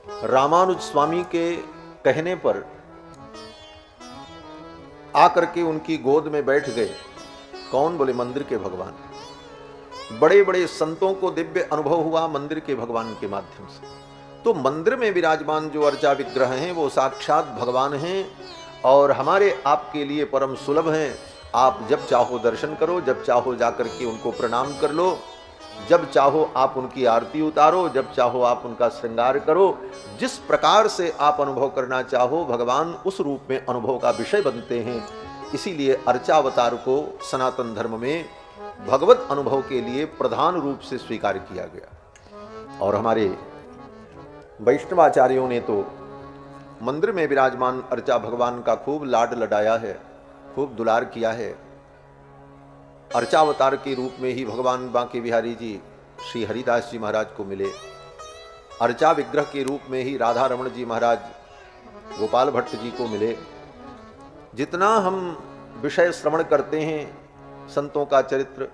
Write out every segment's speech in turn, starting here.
रामानुज स्वामी के कहने पर आकर के उनकी गोद में बैठ गए। कौन? बोले मंदिर के भगवान। बड़े बड़े संतों को दिव्य अनुभव हुआ मंदिर के भगवान के माध्यम से। तो मंदिर में विराजमान जो अर्चा विग्रह हैं वो साक्षात भगवान हैं और हमारे आपके लिए परम सुलभ हैं। आप जब चाहो दर्शन करो, जब चाहो जाकर के उनको प्रणाम कर लो, जब चाहो आप उनकी आरती उतारो, जब चाहो आप उनका श्रृंगार करो। जिस प्रकार से आप अनुभव करना चाहो भगवान उस रूप में अनुभव का विषय बनते हैं। इसीलिए अर्चावतार को सनातन धर्म में भगवत अनुभव के लिए प्रधान रूप से स्वीकार किया गया। और हमारे वैष्णवाचार्यों ने तो मंदिर में विराजमान अर्चा भगवान का खूब लाड लडाया है, खूब दुलार किया है। अर्चावतार के रूप में ही भगवान बांके बिहारी जी श्री हरिदास जी महाराज को मिले। अर्चा विग्रह के रूप में ही राधा रमण जी महाराज गोपाल भट्ट जी को मिले। जितना हम विषय श्रवण करते हैं संतों का चरित्र,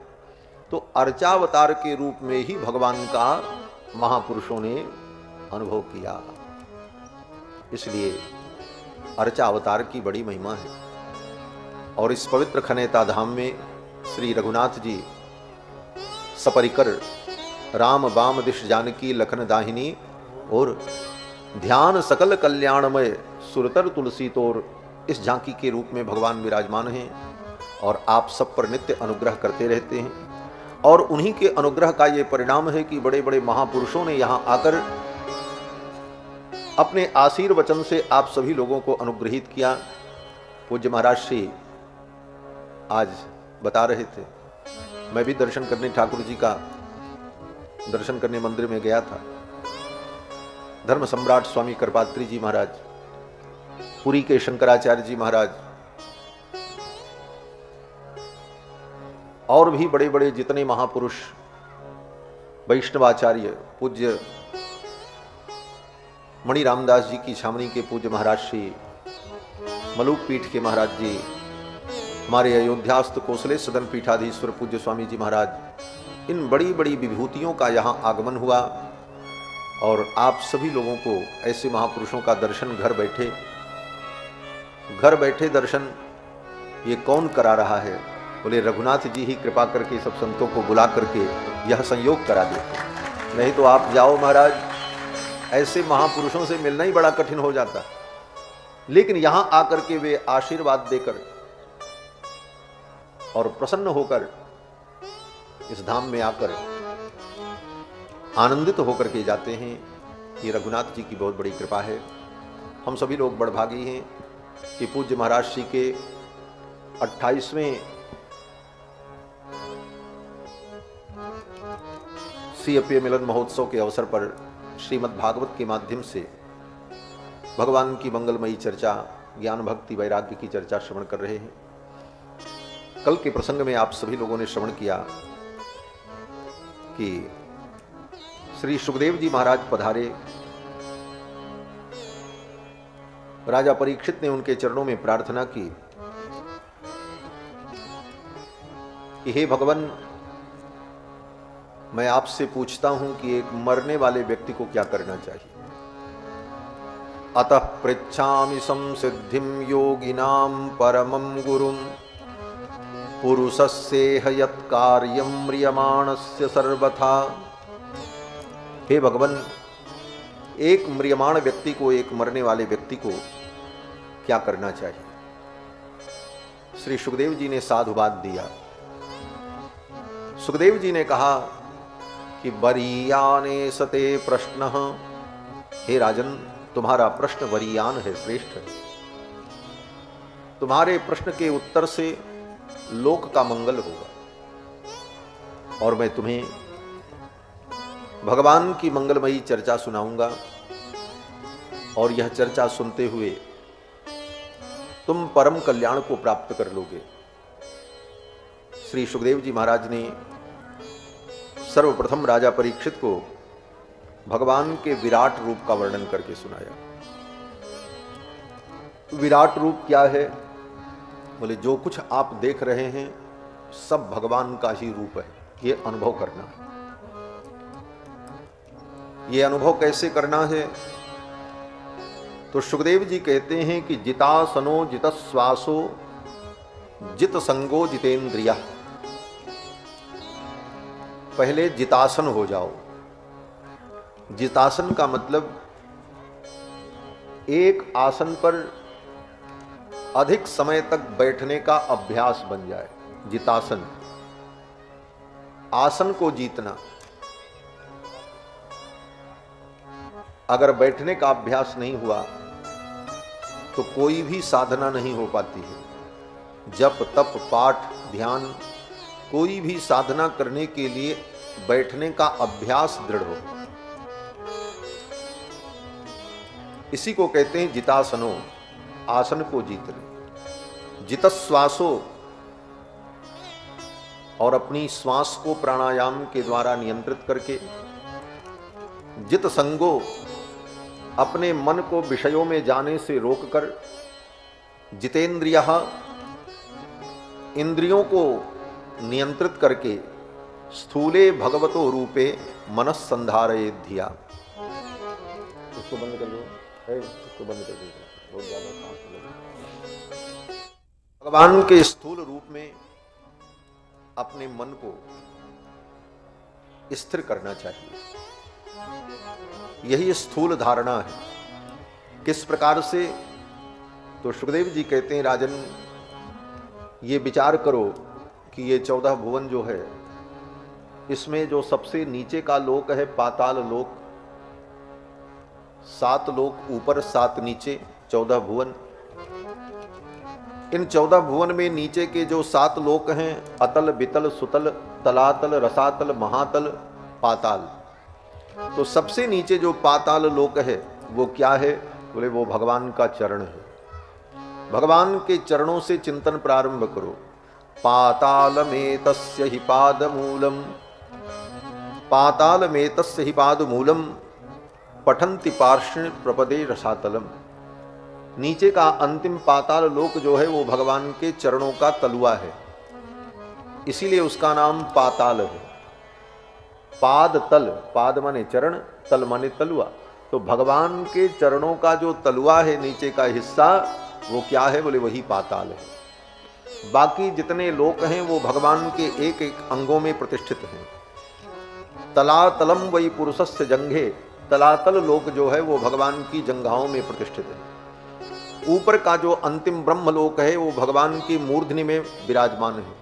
तो अर्चावतार के रूप में ही भगवान का महापुरुषों ने अनुभव किया। इसलिए अर्चावतार की बड़ी महिमा है। और इस पवित्र खनेता धाम में श्री रघुनाथ जी सपरिकर राम बाम दिश जानकी लखन दाहिनी और ध्यान सकल कल्याणमय सुरतर तुलसी तोर, इस झांकी के रूप में भगवान विराजमान हैं और आप सब पर नित्य अनुग्रह करते रहते हैं। और उन्हीं के अनुग्रह का ये परिणाम है कि बड़े बड़े महापुरुषों ने यहाँ आकर अपने आशीर्वचन से आप सभी लोगों को अनुग्रहित किया। पूज्य महाराज श्री आज बता रहे थे, मैं भी दर्शन करने ठाकुर जी का दर्शन करने मंदिर में गया था। धर्म सम्राट स्वामी कृपात्री जी महाराज, पुरी के शंकराचार्य जी महाराज और भी बड़े बड़े जितने महापुरुष वैष्णवाचार्य, पूज्य मणि रामदास जी की छावनी के पूज्य महाराज श्री मलूक पीठ के महाराज जी, हमारे अयोध्यास्थ कोसले सदन पीठाधीश्वर पूज्य स्वामी जी महाराज, इन बड़ी बड़ी विभूतियों का यहाँ आगमन हुआ। और आप सभी लोगों को ऐसे महापुरुषों का दर्शन घर बैठे दर्शन ये कौन करा रहा है? बोले रघुनाथ जी ही कृपा करके सब संतों को बुला करके यह संयोग करा देते। नहीं तो आप जाओ महाराज, ऐसे महापुरुषों से मिलना ही बड़ा कठिन हो जाता। लेकिन यहाँ आकर के वे आशीर्वाद देकर और प्रसन्न होकर इस धाम में आकर आनंदित होकर के जाते हैं। ये रघुनाथ जी की बहुत बड़ी कृपा है। हम सभी लोग बड़भागी हैं कि पूज्य महाराज श्री के 28वें सीएपीए मिलन महोत्सव के अवसर पर श्रीमद् भागवत के माध्यम से भगवान की मंगलमयी चर्चा, ज्ञान भक्ति वैराग्य की चर्चा श्रवण कर रहे हैं। कल के प्रसंग में आप सभी लोगों ने श्रवण किया कि श्री सुखदेव जी महाराज पधारे। राजा परीक्षित ने उनके चरणों में प्रार्थना की कि हे भगवान, मैं आपसे पूछता हूं कि एक मरने वाले व्यक्ति को क्या करना चाहिए। अतः पृच्छामि संसिद्धिं योगिनां परमं गुरुं पुरुषस्येह यत्कार्यं म्रियमाणस्य सर्वथा। हे भगवान, एक म्रियमाण व्यक्ति को, एक मरने वाले व्यक्ति को क्या करना चाहिए? श्री सुखदेव जी ने साधुवाद दिया। सुखदेव जी ने कहा कि वरीयाने सते प्रश्न। हे राजन, तुम्हारा प्रश्न वरीयान है, श्रेष्ठ है। तुम्हारे प्रश्न के उत्तर से लोक का मंगल होगा और मैं तुम्हें भगवान की मंगलमयी चर्चा सुनाऊंगा। और यह चर्चा सुनते हुए तुम परम कल्याण को प्राप्त कर लोगे। श्री सुखदेव जी महाराज ने सर्वप्रथम राजा परीक्षित को भगवान के विराट रूप का वर्णन करके सुनाया। विराट रूप क्या है? बोले जो कुछ आप देख रहे हैं सब भगवान का ही रूप है। ये अनुभव करना है। ये अनुभव कैसे करना है? तो सुखदेव जी कहते हैं कि जितासनो जितश्वासो जित संगो जितेंद्रिया। पहले जितासन हो जाओ। जितासन का मतलब एक आसन पर अधिक समय तक बैठने का अभ्यास बन जाए। जितासन, आसन को जीतना। अगर बैठने का अभ्यास नहीं हुआ तो कोई भी साधना नहीं हो पाती है। जप तप पाठ ध्यान, कोई भी साधना करने के लिए बैठने का अभ्यास दृढ़ हो। इसी को कहते हैं जितासनो, आसन को जीतने। जितश्वासो, और अपनी श्वास को प्राणायाम के द्वारा नियंत्रित करके। जित संगो, अपने मन को विषयों में जाने से रोककर। जितेंद्रियः, इंद्रियों को नियंत्रित करके। स्थूले भगवतो रूपे मनस संधारयेत् धिया। उसको बंद कर दो, उसको बंद कर दो, बहुत ज्यादा सांस लगे। भगवान के स्थूल रूप में अपने मन को स्थिर करना चाहिए। यही स्थूल धारणा है। किस प्रकार से? तो सुखदेव जी कहते हैं, राजन ये विचार करो कि ये 14 भुवन जो है, इसमें जो सबसे नीचे का लोक है पाताल लोक, 7 लोक ऊपर 7 नीचे, 14 भुवन। इन 14 भुवन में नीचे के जो 7 लोक हैं, अतल बितल सुतल तलातल रसातल महातल पाताल। तो सबसे नीचे जो पाताल लोक है वो क्या है? बोले वो भगवान का चरण है। भगवान के चरणों से चिंतन प्रारंभ करो। पाताल में तस्य ही पाद मूलम, पाताल में तस्य ही पाद मूलम, पठंति पार्ष्ण प्रपदे रसातलम। नीचे का अंतिम पाताल लोक जो है वो भगवान के चरणों का तलुआ है, इसीलिए उसका नाम पाताल है। पाद तल, पाद माने चरण, तल माने तलुआ। तो भगवान के चरणों का जो तलुआ है, नीचे का हिस्सा, वो क्या है? बोले वही पाताल है। बाकी जितने लोक हैं वो भगवान के एक एक अंगों में प्रतिष्ठित हैं। तलातलम वही पुरुषस्य जंघे, तलातल लोक जो है वो भगवान की जंघाओं में प्रतिष्ठित है। ऊपर का जो अंतिम ब्रह्म लोक है वो भगवान की मूर्धनि में विराजमान है।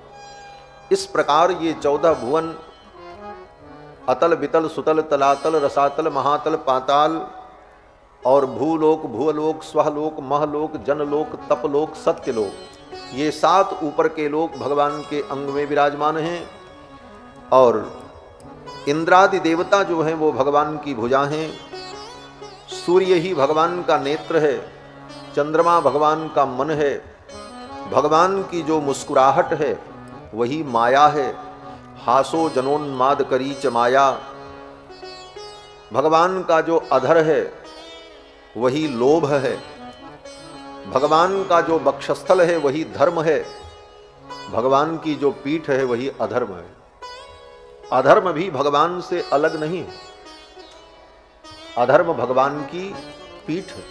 इस प्रकार ये 14 भुवन, अतल बितल सुतल तलातल रसातल महातल पाताल और भूलोक भूलोक स्वलोक महलोक जनलोक तपलोक सत्यलोक, ये 7 ऊपर के लोक भगवान के अंग में विराजमान हैं। और इंद्रादि देवता जो हैं वो भगवान की भुजा हैं। सूर्य ही भगवान का नेत्र है, चंद्रमा भगवान का मन है, भगवान की जो मुस्कुराहट है वही माया है। हासो जनोन्माद करी च माया, भगवान का जो अधर है वही लोभ है। भगवान का जो वक्षस्थल है वही धर्म है। भगवान की जो पीठ है वही अधर्म है। अधर्म भी भगवान से अलग नहीं है। अधर्म भगवान की पीठ है।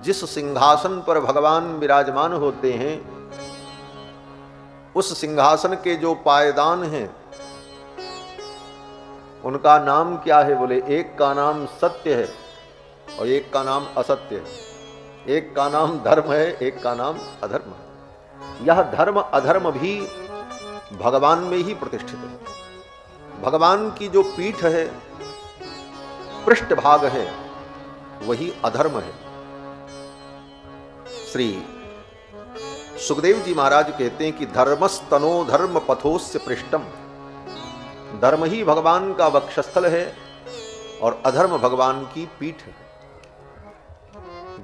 जिस सिंहासन पर भगवान विराजमान होते हैं उस सिंहासन के जो पायदान हैं उनका नाम क्या है? बोले एक का नाम सत्य है और एक का नाम असत्य है। एक का नाम धर्म है, एक का नाम अधर्म है। यह धर्म अधर्म भी भगवान में ही प्रतिष्ठित है। भगवान की जो पीठ है, पृष्ठभाग है, वही अधर्म है। श्री सुखदेव जी महाराज कहते हैं कि धर्मस्तनो धर्म पथोस्य पृष्ठम। धर्म ही भगवान का वक्षस्थल है और अधर्म भगवान की पीठ है।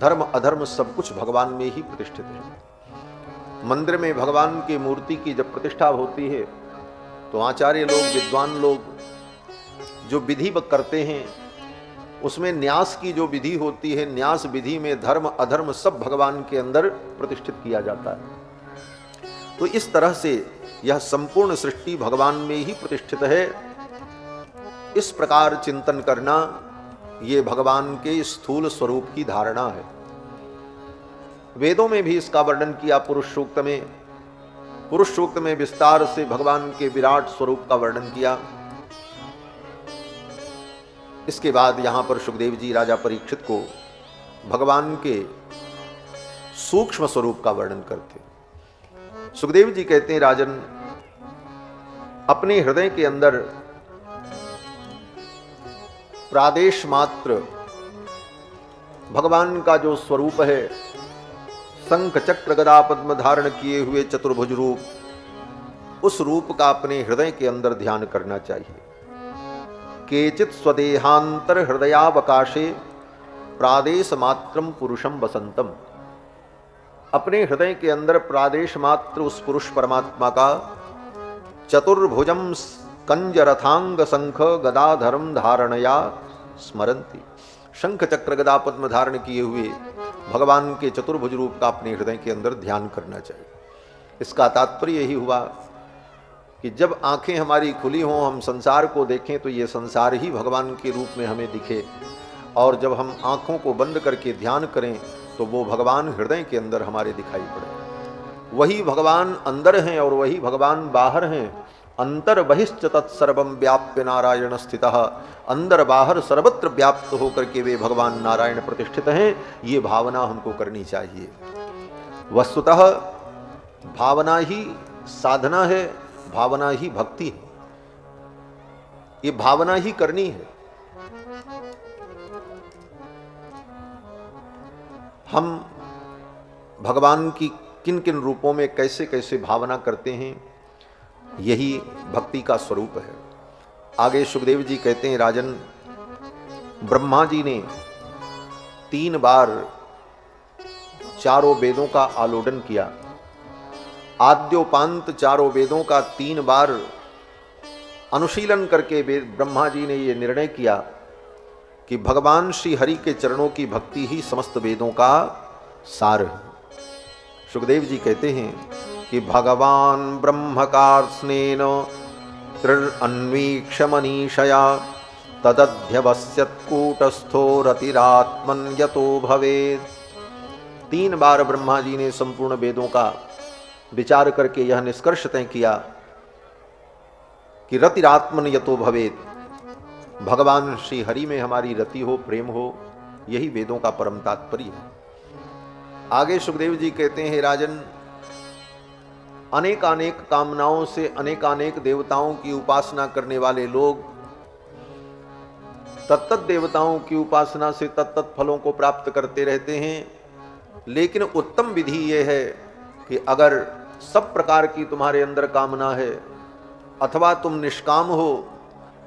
धर्म अधर्म सब कुछ भगवान में ही प्रतिष्ठित है। मंदिर में भगवान की मूर्ति की जब प्रतिष्ठा होती है तो आचार्य लोग, विद्वान लोग जो विधि करते हैं उसमें न्यास की जो विधि होती है, न्यास विधि में धर्म अधर्म सब भगवान के अंदर प्रतिष्ठित किया जाता है। तो इस तरह से यह संपूर्ण सृष्टि भगवान में ही प्रतिष्ठित है। इस प्रकार चिंतन करना, ये भगवान के स्थूल स्वरूप की धारणा है। वेदों में भी इसका वर्णन किया। पुरुष सूक्त में विस्तार से भगवान के विराट स्वरूप का वर्णन किया। इसके बाद यहां पर सुखदेव जी राजा परीक्षित को भगवान के सूक्ष्म स्वरूप का वर्णन करते। सुखदेव जी कहते हैं, राजन, अपने हृदय के अंदर प्रादेश मात्र भगवान का जो स्वरूप है, शंख चक्र गदा पद्म धारण किए हुए चतुर्भुज रूप, उस रूप का अपने हृदय के अंदर ध्यान करना चाहिए। केचित स्वदेहांतर हृदयावकाशे प्रादेश मात्रम पुरुषम वसंतम। अपने हृदय के अंदर प्रादेश मात्र उस पुरुष परमात्मा का चतुर्भुजम कंज रथांग शंख गदाधरम धारणया स्मरंती। शंख चक्र गदा पद्म धारण किए हुए भगवान के चतुर्भुज रूप का अपने हृदय के अंदर ध्यान करना चाहिए। इसका तात्पर्य यही हुआ कि जब आंखें हमारी खुली हों, हम संसार को देखें तो ये संसार ही भगवान के रूप में हमें दिखे, और जब हम आंखों को बंद करके ध्यान करें तो वो भगवान हृदय के अंदर हमारे दिखाई पड़े। वही भगवान अंदर हैं और वही भगवान बाहर हैं। अंतर बहिश्च तत्सर्वम व्याप्य नारायण स्थितः। अंदर बाहर सर्वत्र व्याप्त होकर के वे भगवान नारायण प्रतिष्ठित हैं। ये भावना हमको करनी चाहिए। वस्तुतः भावना ही साधना है, भावना ही भक्ति है। ये भावना ही करनी है। हम भगवान की किन किन रूपों में कैसे कैसे भावना करते हैं, यही भक्ति का स्वरूप है। आगे सुखदेव जी कहते हैं, राजन, ब्रह्मा जी ने 3 बार चारों वेदों का आलोडन किया। आद्योपांत चारों वेदों का 3 बार अनुशीलन करके ब्रह्मा जी ने ये निर्णय किया कि भगवान श्री हरि के चरणों की भक्ति ही समस्त वेदों का सार है। सुखदेव जी कहते हैं कि भगवान ब्रह्म का स्नेन त्रिरन्वीक्ष मनीषया तदध्यवस्यत् कूटस्थो रतिरात्मन यतो भवेत्। 3 बार ब्रह्मा जी ने संपूर्ण वेदों का विचार करके यह निष्कर्ष तय किया कि रतिरात्मन यतो भवेत्। भगवान श्री हरि में हमारी रति हो, प्रेम हो, यही वेदों का परम तात्पर्य है। आगे सुखदेव जी कहते हैं, राजन, अनेकानेक कामनाओं से अनेकानेक देवताओं की उपासना करने वाले लोग तत्त देवताओं की उपासना से तत्त फलों को प्राप्त करते रहते हैं। लेकिन उत्तम विधि यह है कि अगर सब प्रकार की तुम्हारे अंदर कामना है, अथवा तुम निष्काम हो,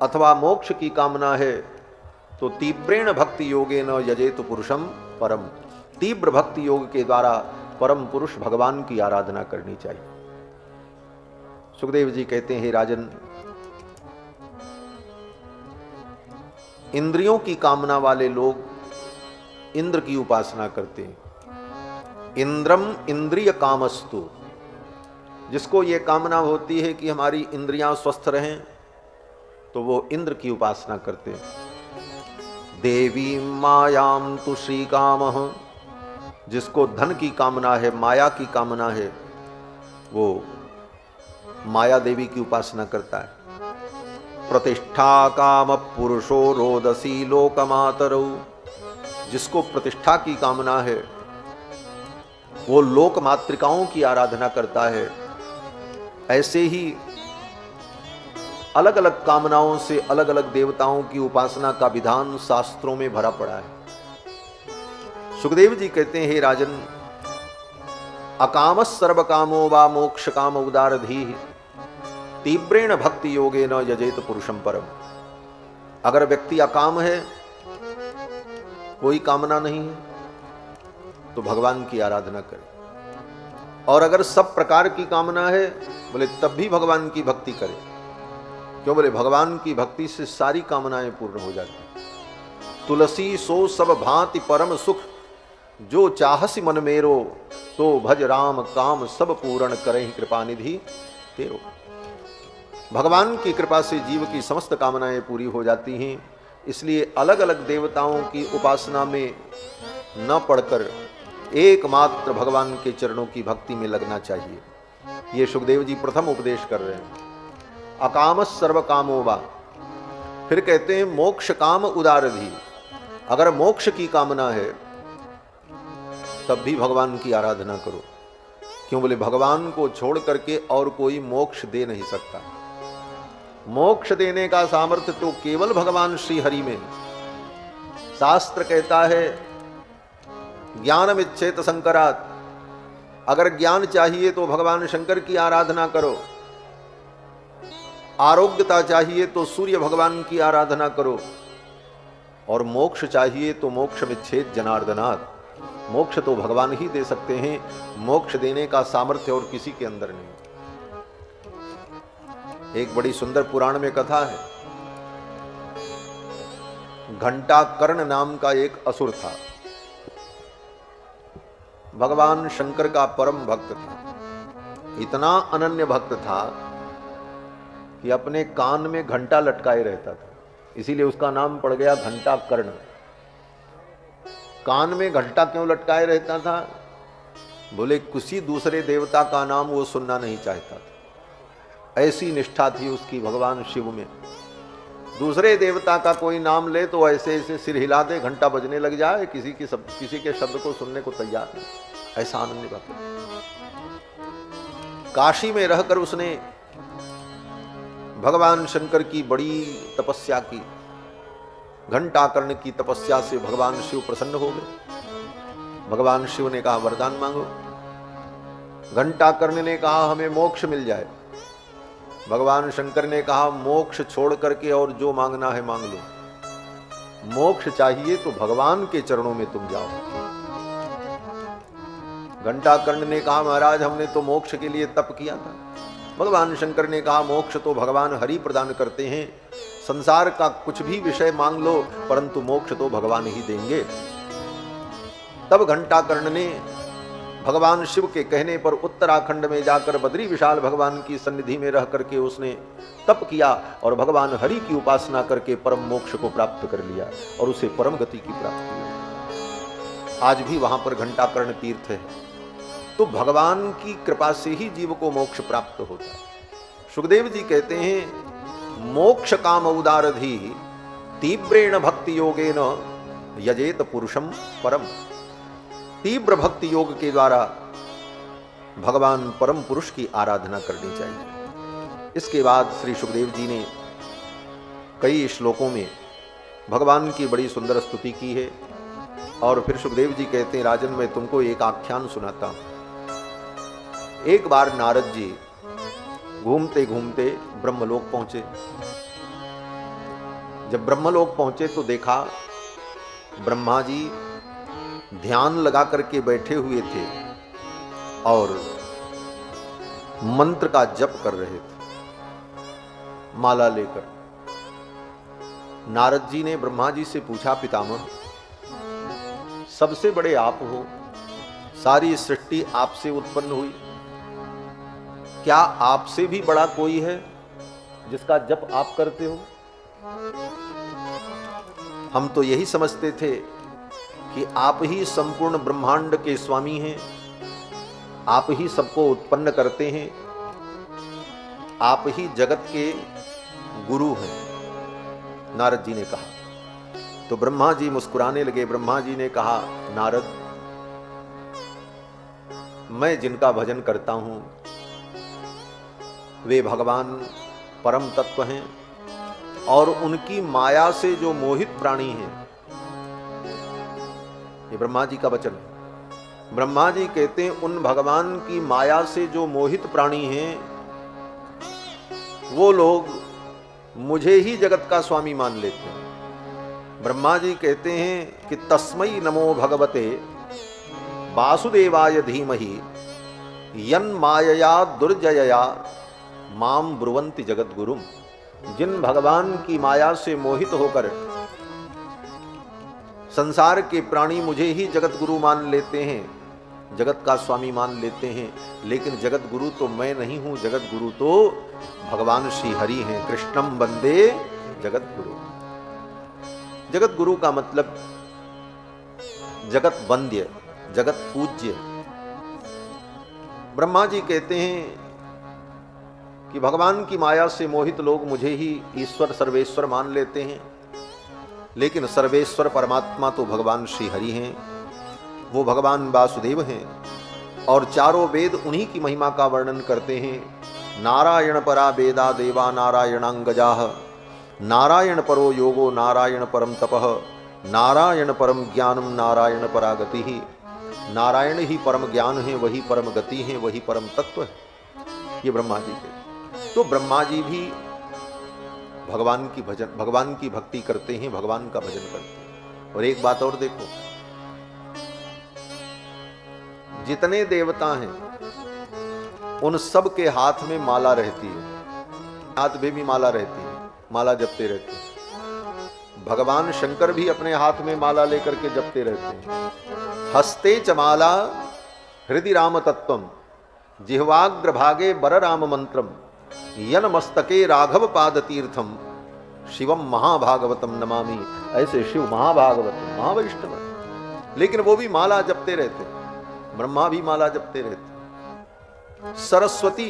अथवा मोक्ष की कामना है, तो तीव्रेण भक्ति योगेन यजेत पुरुषम परम। तीव्र भक्ति योग के द्वारा परम पुरुष भगवान की आराधना करनी चाहिए। सुखदेव जी कहते हैं, राजन, इंद्रियों की कामना वाले लोग इंद्र की उपासना करते हैं। इंद्रम इंद्रिय कामस्तु। जिसको ये कामना होती है कि हमारी इंद्रियां स्वस्थ रहें, तो वो इंद्र की उपासना करते हैं। देवी मायाम तु श्री कामः। जिसको धन की कामना है, माया की कामना है, वो माया देवी की उपासना करता है। प्रतिष्ठा काम पुरुषो रोदसी लोकमातरौ। जिसको प्रतिष्ठा की कामना है, वो लोक मातृकाओं की आराधना करता है। ऐसे ही अलग अलग कामनाओं से अलग अलग देवताओं की उपासना का विधान शास्त्रों में भरा पड़ा है। सुखदेव जी कहते हैं, हे राजन, अकामस् सर्व कामो वा मोक्ष काम उदारधी तीव्रेण भक्ति योगे न यजेत पुरुषम परम। अगर व्यक्ति अकाम है, कोई कामना नहीं है, तो भगवान की आराधना करे। और अगर सब प्रकार की कामना है, बोले तब भी भगवान की भक्ति करे। क्यों? बोले भगवान की भक्ति से सारी कामनाएं पूर्ण हो जाती। तुलसी सो सब भांति परम सुख, जो चाहसी मन मेरो, तो भज राम काम सब पूर्ण करहि कृपा निधि तेरो। भगवान की कृपा से जीव की समस्त कामनाएं पूरी हो जाती हैं। इसलिए अलग अलग देवताओं की उपासना में न पड़कर एकमात्र भगवान के चरणों की भक्ति में लगना चाहिए। ये सुखदेव जी प्रथम उपदेश कर रहे हैं। अकामस सर्व कामो वा, फिर कहते हैं मोक्ष काम उदारधि। अगर मोक्ष की कामना है तब भी भगवान की आराधना करो। क्यों? बोले भगवान को छोड़ करके और कोई मोक्ष दे नहीं सकता। मोक्ष देने का सामर्थ्य तो केवल भगवान श्री हरि में। शास्त्र कहता है ज्ञानम इच्छेत शंकरात्, अगर ज्ञान चाहिए तो भगवान शंकर की आराधना करो, आरोग्यता चाहिए तो सूर्य भगवान की आराधना करो, और मोक्ष चाहिए तो मोक्ष मिच्छेद जनार्दनात्। मोक्ष तो भगवान ही दे सकते हैं, मोक्ष देने का सामर्थ्य और किसी के अंदर नहीं। एक बड़ी सुंदर पुराण में कथा है, घंटाकर्ण नाम का एक असुर था। भगवान शंकर का परम भक्त था, इतना अनन्य भक्त था कि अपने कान में घंटा लटकाए रहता था, इसीलिए उसका नाम पड़ गया घंटाकर्ण। कान में घंटा क्यों लटकाए रहता था? बोले किसी दूसरे देवता का नाम वो सुनना नहीं चाहता था। ऐसी निष्ठा थी उसकी भगवान शिव में। दूसरे देवता का कोई नाम ले तो ऐसे ऐसे सिर हिला दे, घंटा बजने लग जाए, किसी के शब्द को सुनने को तैयार नहीं। ऐसा आनंद भक्त। काशी में रहकर उसने भगवान शंकर की बड़ी तपस्या की। घंटाकर्ण की तपस्या से भगवान शिव प्रसन्न हो गए। भगवान शिव ने कहा वरदान मांगो। घंटाकर्ण ने कहा हमें मोक्ष मिल जाए। भगवान शंकर ने कहा मोक्ष छोड़ करके और जो मांगना है मांग लो। मोक्ष चाहिए तो भगवान के चरणों में तुम जाओ। घंटाकर्ण ने कहा महाराज हमने तो मोक्ष के लिए तप किया था। भगवान शंकर ने कहा मोक्ष तो भगवान हरि प्रदान करते हैं, संसार का कुछ भी विषय मांग लो परंतु मोक्ष तो भगवान ही देंगे। तब घंटाकर्ण ने भगवान शिव के कहने पर उत्तराखंड में जाकर बद्री विशाल भगवान की सन्निधि में रह करके उसने तप किया और भगवान हरि की उपासना करके परम मोक्ष को प्राप्त कर लिया और उसे परम गति की प्राप्ति हुई। आज भी वहां पर घंटाकर्ण तीर्थ है। तो भगवान की कृपा से ही जीव को मोक्ष प्राप्त होता है। सुखदेव जी कहते हैं मोक्ष काम उदारधि तीव्रेण भक्ति योगेन यजेत पुरुषम परम। तीव्र भक्ति योग के द्वारा भगवान परम पुरुष की आराधना करनी चाहिए। इसके बाद श्री सुखदेव जी ने कई श्लोकों में भगवान की बड़ी सुंदर स्तुति की है। और फिर सुखदेव जी कहते हैं राजन मैं तुमको एक आख्यान सुनाता हूं। एक बार नारद जी घूमते घूमते ब्रह्मलोक पहुंचे। जब ब्रह्मलोक पहुंचे तो देखा ब्रह्मा जी ध्यान लगा करके बैठे हुए थे और मंत्र का जप कर रहे थे माला लेकर। नारद जी ने ब्रह्मा जी से पूछा पितामह सबसे बड़े आप हो, सारी सृष्टि आपसे उत्पन्न हुई, क्या आपसे भी बड़ा कोई है जिसका जप आप करते हो? हम तो यही समझते थे कि आप ही संपूर्ण ब्रह्मांड के स्वामी हैं, आप ही सबको उत्पन्न करते हैं, आप ही जगत के गुरु हैं। नारद जी ने कहा। तो ब्रह्मा जी मुस्कुराने लगे। ब्रह्मा जी ने कहा नारद मैं जिनका भजन करता हूं वे भगवान परम तत्व हैं और उनकी माया से जो मोहित प्राणी हैं, ये ब्रह्मा जी का वचन है। ब्रह्मा जी कहते हैं उन भगवान की माया से जो मोहित प्राणी हैं वो लोग मुझे ही जगत का स्वामी मान लेते हैं। ब्रह्मा जी कहते हैं कि तस्मै नमो भगवते वासुदेवाय धीमहि यन मायया दुर्जयया माम ब्रुवंति जगत गुरुम। जिन भगवान की माया से मोहित होकर संसार के प्राणी मुझे ही जगत गुरु मान लेते हैं, जगत का स्वामी मान लेते हैं, लेकिन जगत गुरु तो मैं नहीं हूं, जगत गुरु तो भगवान श्री हरि हैं। कृष्णम वंदे जगत गुरु। जगत गुरु का मतलब जगत वंद्य, जगत पूज्य। ब्रह्मा जी कहते हैं कि भगवान की माया से मोहित लोग मुझे ही ईश्वर सर्वेश्वर मान लेते हैं, लेकिन सर्वेश्वर परमात्मा तो भगवान श्री हरि हैं, वो भगवान वासुदेव हैं। और चारों वेद उन्हीं की महिमा का वर्णन करते हैं। नारायण परा वेदा देवा नारायणांगजाः, नारायण परो योगो नारायण परम तपः, नारायण परम ज्ञानम नारायण परा गति ही। नारायण ही परम ज्ञान है, वही परम गति है, वही परम तत्व है। ये ब्रह्मा जी के। तो ब्रह्मा जी भी भगवान की भक्ति करते हैं, भगवान का भजन करते हैं। और एक बात और देखो, जितने देवता हैं उन सब के हाथ में माला रहती है, हाथ में भी माला रहती है, माला जपते रहते हैं। भगवान शंकर भी अपने हाथ में माला लेकर के जपते रहते हैं। हस्ते च माला हृदि राम तत्वम, जिह्वाग्र भागे बर राम मंत्रम, यन मस्तके राघव पाद तीर्थम, शिवम महाभागवतम नमामि। ऐसे शिव महाभागवत महावैष्णव, लेकिन वो भी माला जपते रहते। ब्रह्मा भी माला जपते रहते। सरस्वती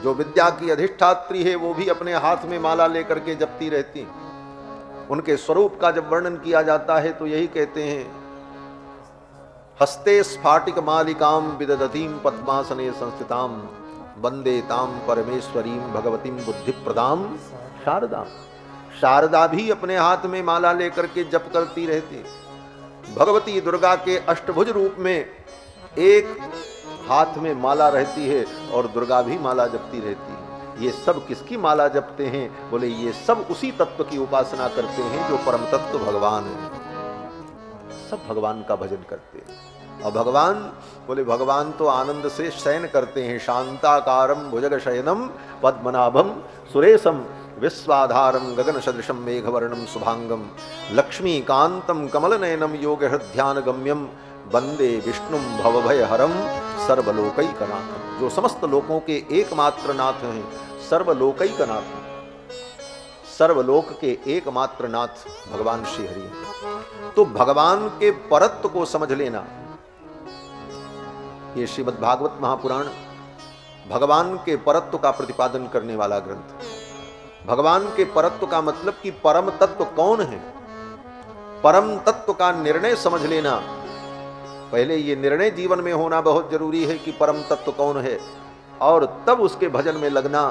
जो विद्या की अधिष्ठात्री है, वो भी अपने हाथ में माला लेकर के जपती रहती। उनके स्वरूप का जब वर्णन किया जाता है तो यही कहते हैं, हस्ते स्फाटिक मालिकाम विदधतीम पद्मासने संस्थिताम, वंदे ताम परमेश्वरीम भगवतीम बुद्धि प्रदाम शारदा। शारदा भी अपने हाथ में माला लेकर के जप करती रहती। भगवती दुर्गा के अष्टभुज रूप में एक हाथ में माला रहती है और दुर्गा भी माला जपती रहती है। ये सब किसकी माला जपते हैं? बोले ये सब उसी तत्व की उपासना करते हैं जो परम तत्व भगवान है। सब भगवान का भजन करते हैं। और भगवान बोले, भगवान तो आनंद से शयन करते हैं। शांताकारम भुजग शयनम पद्मनाभम सुरेशम विश्वाधारम गगन सदृशम मेघवर्णम शुभांगम, लक्ष्मीकांतम कमल नयनम योग हृद्यान गम्यम, वंदे विष्णुम भवभय हरम सर्वलोकैकनाथम। जो समस्त लोकों के एकमात्र नाथ हैं, सर्वलोकैकनाथ, सर्वलोक के एकमात्र नाथ भगवान श्री हरि हैं। तो भगवान के परत्व को समझ लेना, ये श्रीमद् भागवत महापुराण भगवान के परत्व का प्रतिपादन करने वाला ग्रंथ। भगवान के परत्व का मतलब कि परम तत्व कौन है, परम तत्व का निर्णय समझ लेना। पहले ये निर्णय जीवन में होना बहुत जरूरी है कि परम तत्व कौन है, और तब उसके भजन में लगना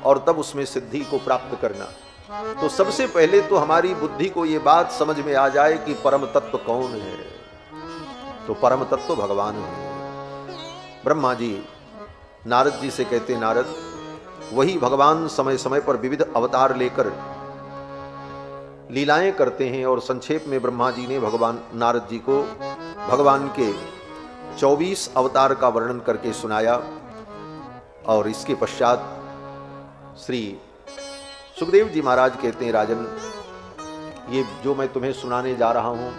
और तब उसमें सिद्धि को प्राप्त करना। तो सबसे पहले तो हमारी बुद्धि को ये बात समझ में आ जाए कि परम तत्व कौन है। तो परम तत्व भगवान है। ब्रह्मा जी नारद जी से कहते, नारद वही भगवान समय समय पर विविध अवतार लेकर लीलाएं करते हैं। और संक्षेप में ब्रह्मा जी ने भगवान नारद जी को भगवान के 24 अवतार का वर्णन करके सुनाया। और इसके पश्चात श्री सुखदेव जी महाराज कहते हैं, राजन ये जो मैं तुम्हें सुनाने जा रहा हूं,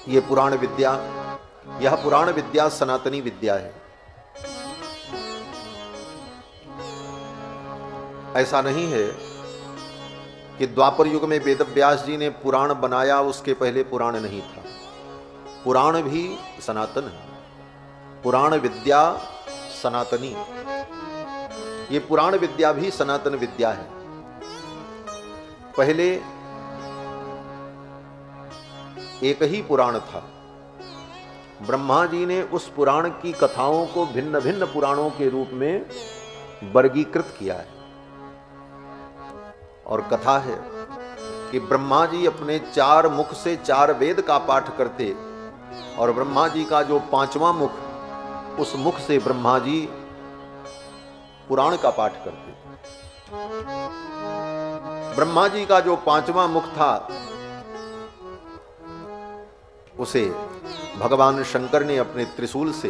ये पुराण विद्या, यह पुराण विद्या सनातनी विद्या है। ऐसा नहीं है कि द्वापर युग में वेदव्यास जी ने पुराण बनाया, उसके पहले पुराण नहीं था। पुराण भी सनातन है, पुराण विद्या सनातनी, ये पुराण विद्या भी सनातन विद्या है। पहले एक ही पुराण था। ब्रह्मा जी ने उस पुराण की कथाओं को भिन्न भिन्न पुराणों के रूप में वर्गीकृत किया है। और कथा है कि ब्रह्मा जी अपने 4 मुख से 4 वेद का पाठ करते, और ब्रह्मा जी का जो 5वां मुख, उस मुख से ब्रह्मा जी पुराण का पाठ करते। ब्रह्मा जी का जो 5वां मुख था, उसे भगवान शंकर ने अपने त्रिशूल से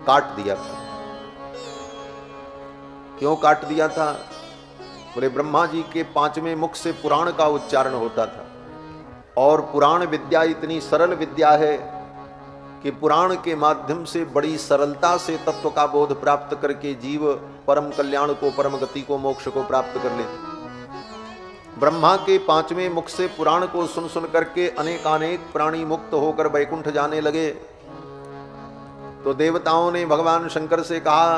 काट दिया था। क्यों काट दिया था? बोले ब्रह्मा जी के 5वें मुख से पुराण का उच्चारण होता था, और पुराण विद्या इतनी सरल विद्या है कि पुराण के माध्यम से बड़ी सरलता से तत्व का बोध प्राप्त करके जीव परम कल्याण को, परम गति को, मोक्ष को प्राप्त कर ले। ब्रह्मा के पांचवें मुख से पुराण को सुन सुन करके अनेकानेक प्राणी मुक्त होकर वैकुंठ जाने लगे। तो देवताओं ने भगवान शंकर से कहा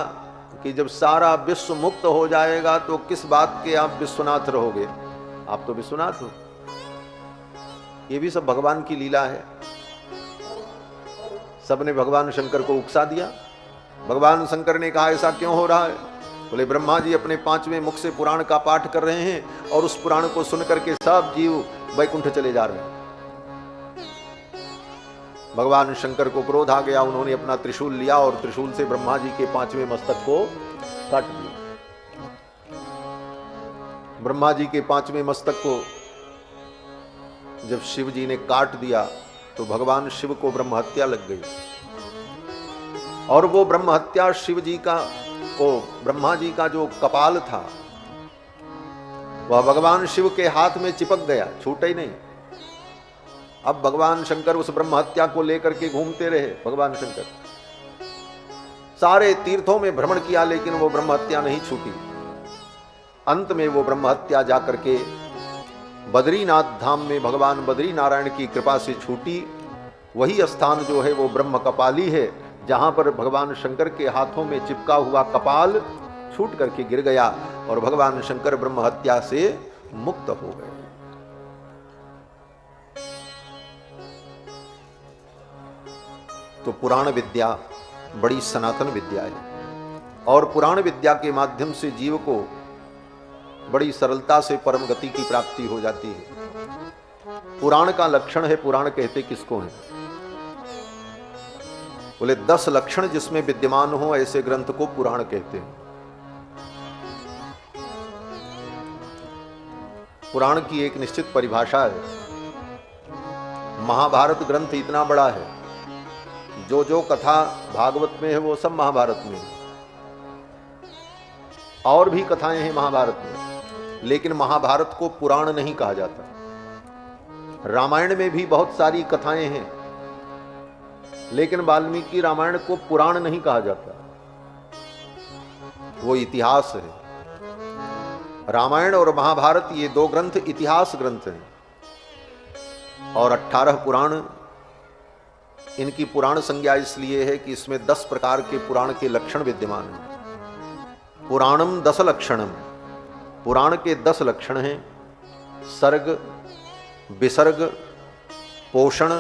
कि जब सारा विश्व मुक्त हो जाएगा तो किस बात के आप विश्वनाथ रहोगे, आप तो विश्वनाथ हो। ये भी सब भगवान की लीला है। सबने भगवान शंकर को उकसा दिया। भगवान शंकर ने कहा ऐसा क्यों हो रहा है? बोले ब्रह्मा जी अपने पांचवें मुख से पुराण का पाठ कर रहे हैं और उस पुराण को सुन करके सब जीव वैकुंठ चले जा रहे हैं। भगवान शंकर को क्रोध आ गया। उन्होंने अपना त्रिशूल लिया और त्रिशूल से ब्रह्मा जी के पांचवें मस्तक को काट दिया। ब्रह्मा जी के पांचवें मस्तक को जब शिव जी ने काट दिया तो भगवान शिव को ब्रह्म हत्या लग गई। और वो ब्रह्म हत्या शिव जी का, वो ब्रह्मा जी का जो कपाल था वह भगवान शिव के हाथ में चिपक गया, छूटा ही नहीं। अब भगवान शंकर उस ब्रह्म हत्या को लेकर के घूमते रहे। भगवान शंकर सारे तीर्थों में भ्रमण किया लेकिन वो ब्रह्म हत्या नहीं छूटी। अंत में वो ब्रह्म हत्या जाकर के बद्रीनाथ धाम में भगवान बद्री नारायण की कृपा से छूटी। वही स्थान जो है वो ब्रह्म कपाली है, जहां पर भगवान शंकर के हाथों में चिपका हुआ कपाल छूट करके गिर गया और भगवान शंकर ब्रह्म हत्या से मुक्त हो गए। तो पुराण विद्या बड़ी सनातन विद्या है और पुराण विद्या के माध्यम से जीव को बड़ी सरलता से परम गति की प्राप्ति हो जाती है। पुराण का लक्षण है, पुराण कहते किसको हैं? बोले 10 लक्षण जिसमें विद्यमान हो ऐसे ग्रंथ को पुराण कहते हैं। पुराण की एक निश्चित परिभाषा है। महाभारत ग्रंथ इतना बड़ा है, जो जो कथा भागवत में है वो सब महाभारत में है। और भी कथाएं हैं महाभारत में, लेकिन महाभारत को पुराण नहीं कहा जाता। रामायण में भी बहुत सारी कथाएं हैं, लेकिन वाल्मीकि रामायण को पुराण नहीं कहा जाता, वो इतिहास है। रामायण और महाभारत ये 2 ग्रंथ इतिहास ग्रंथ हैं और 18 पुराण। इनकी पुराण संज्ञा इसलिए है कि इसमें 10 प्रकार के पुराण के लक्षण विद्यमान हैं। पुराणम 10 लक्षणम, पुराण के 10 लक्षण हैं। सर्ग, विसर्ग, पोषण,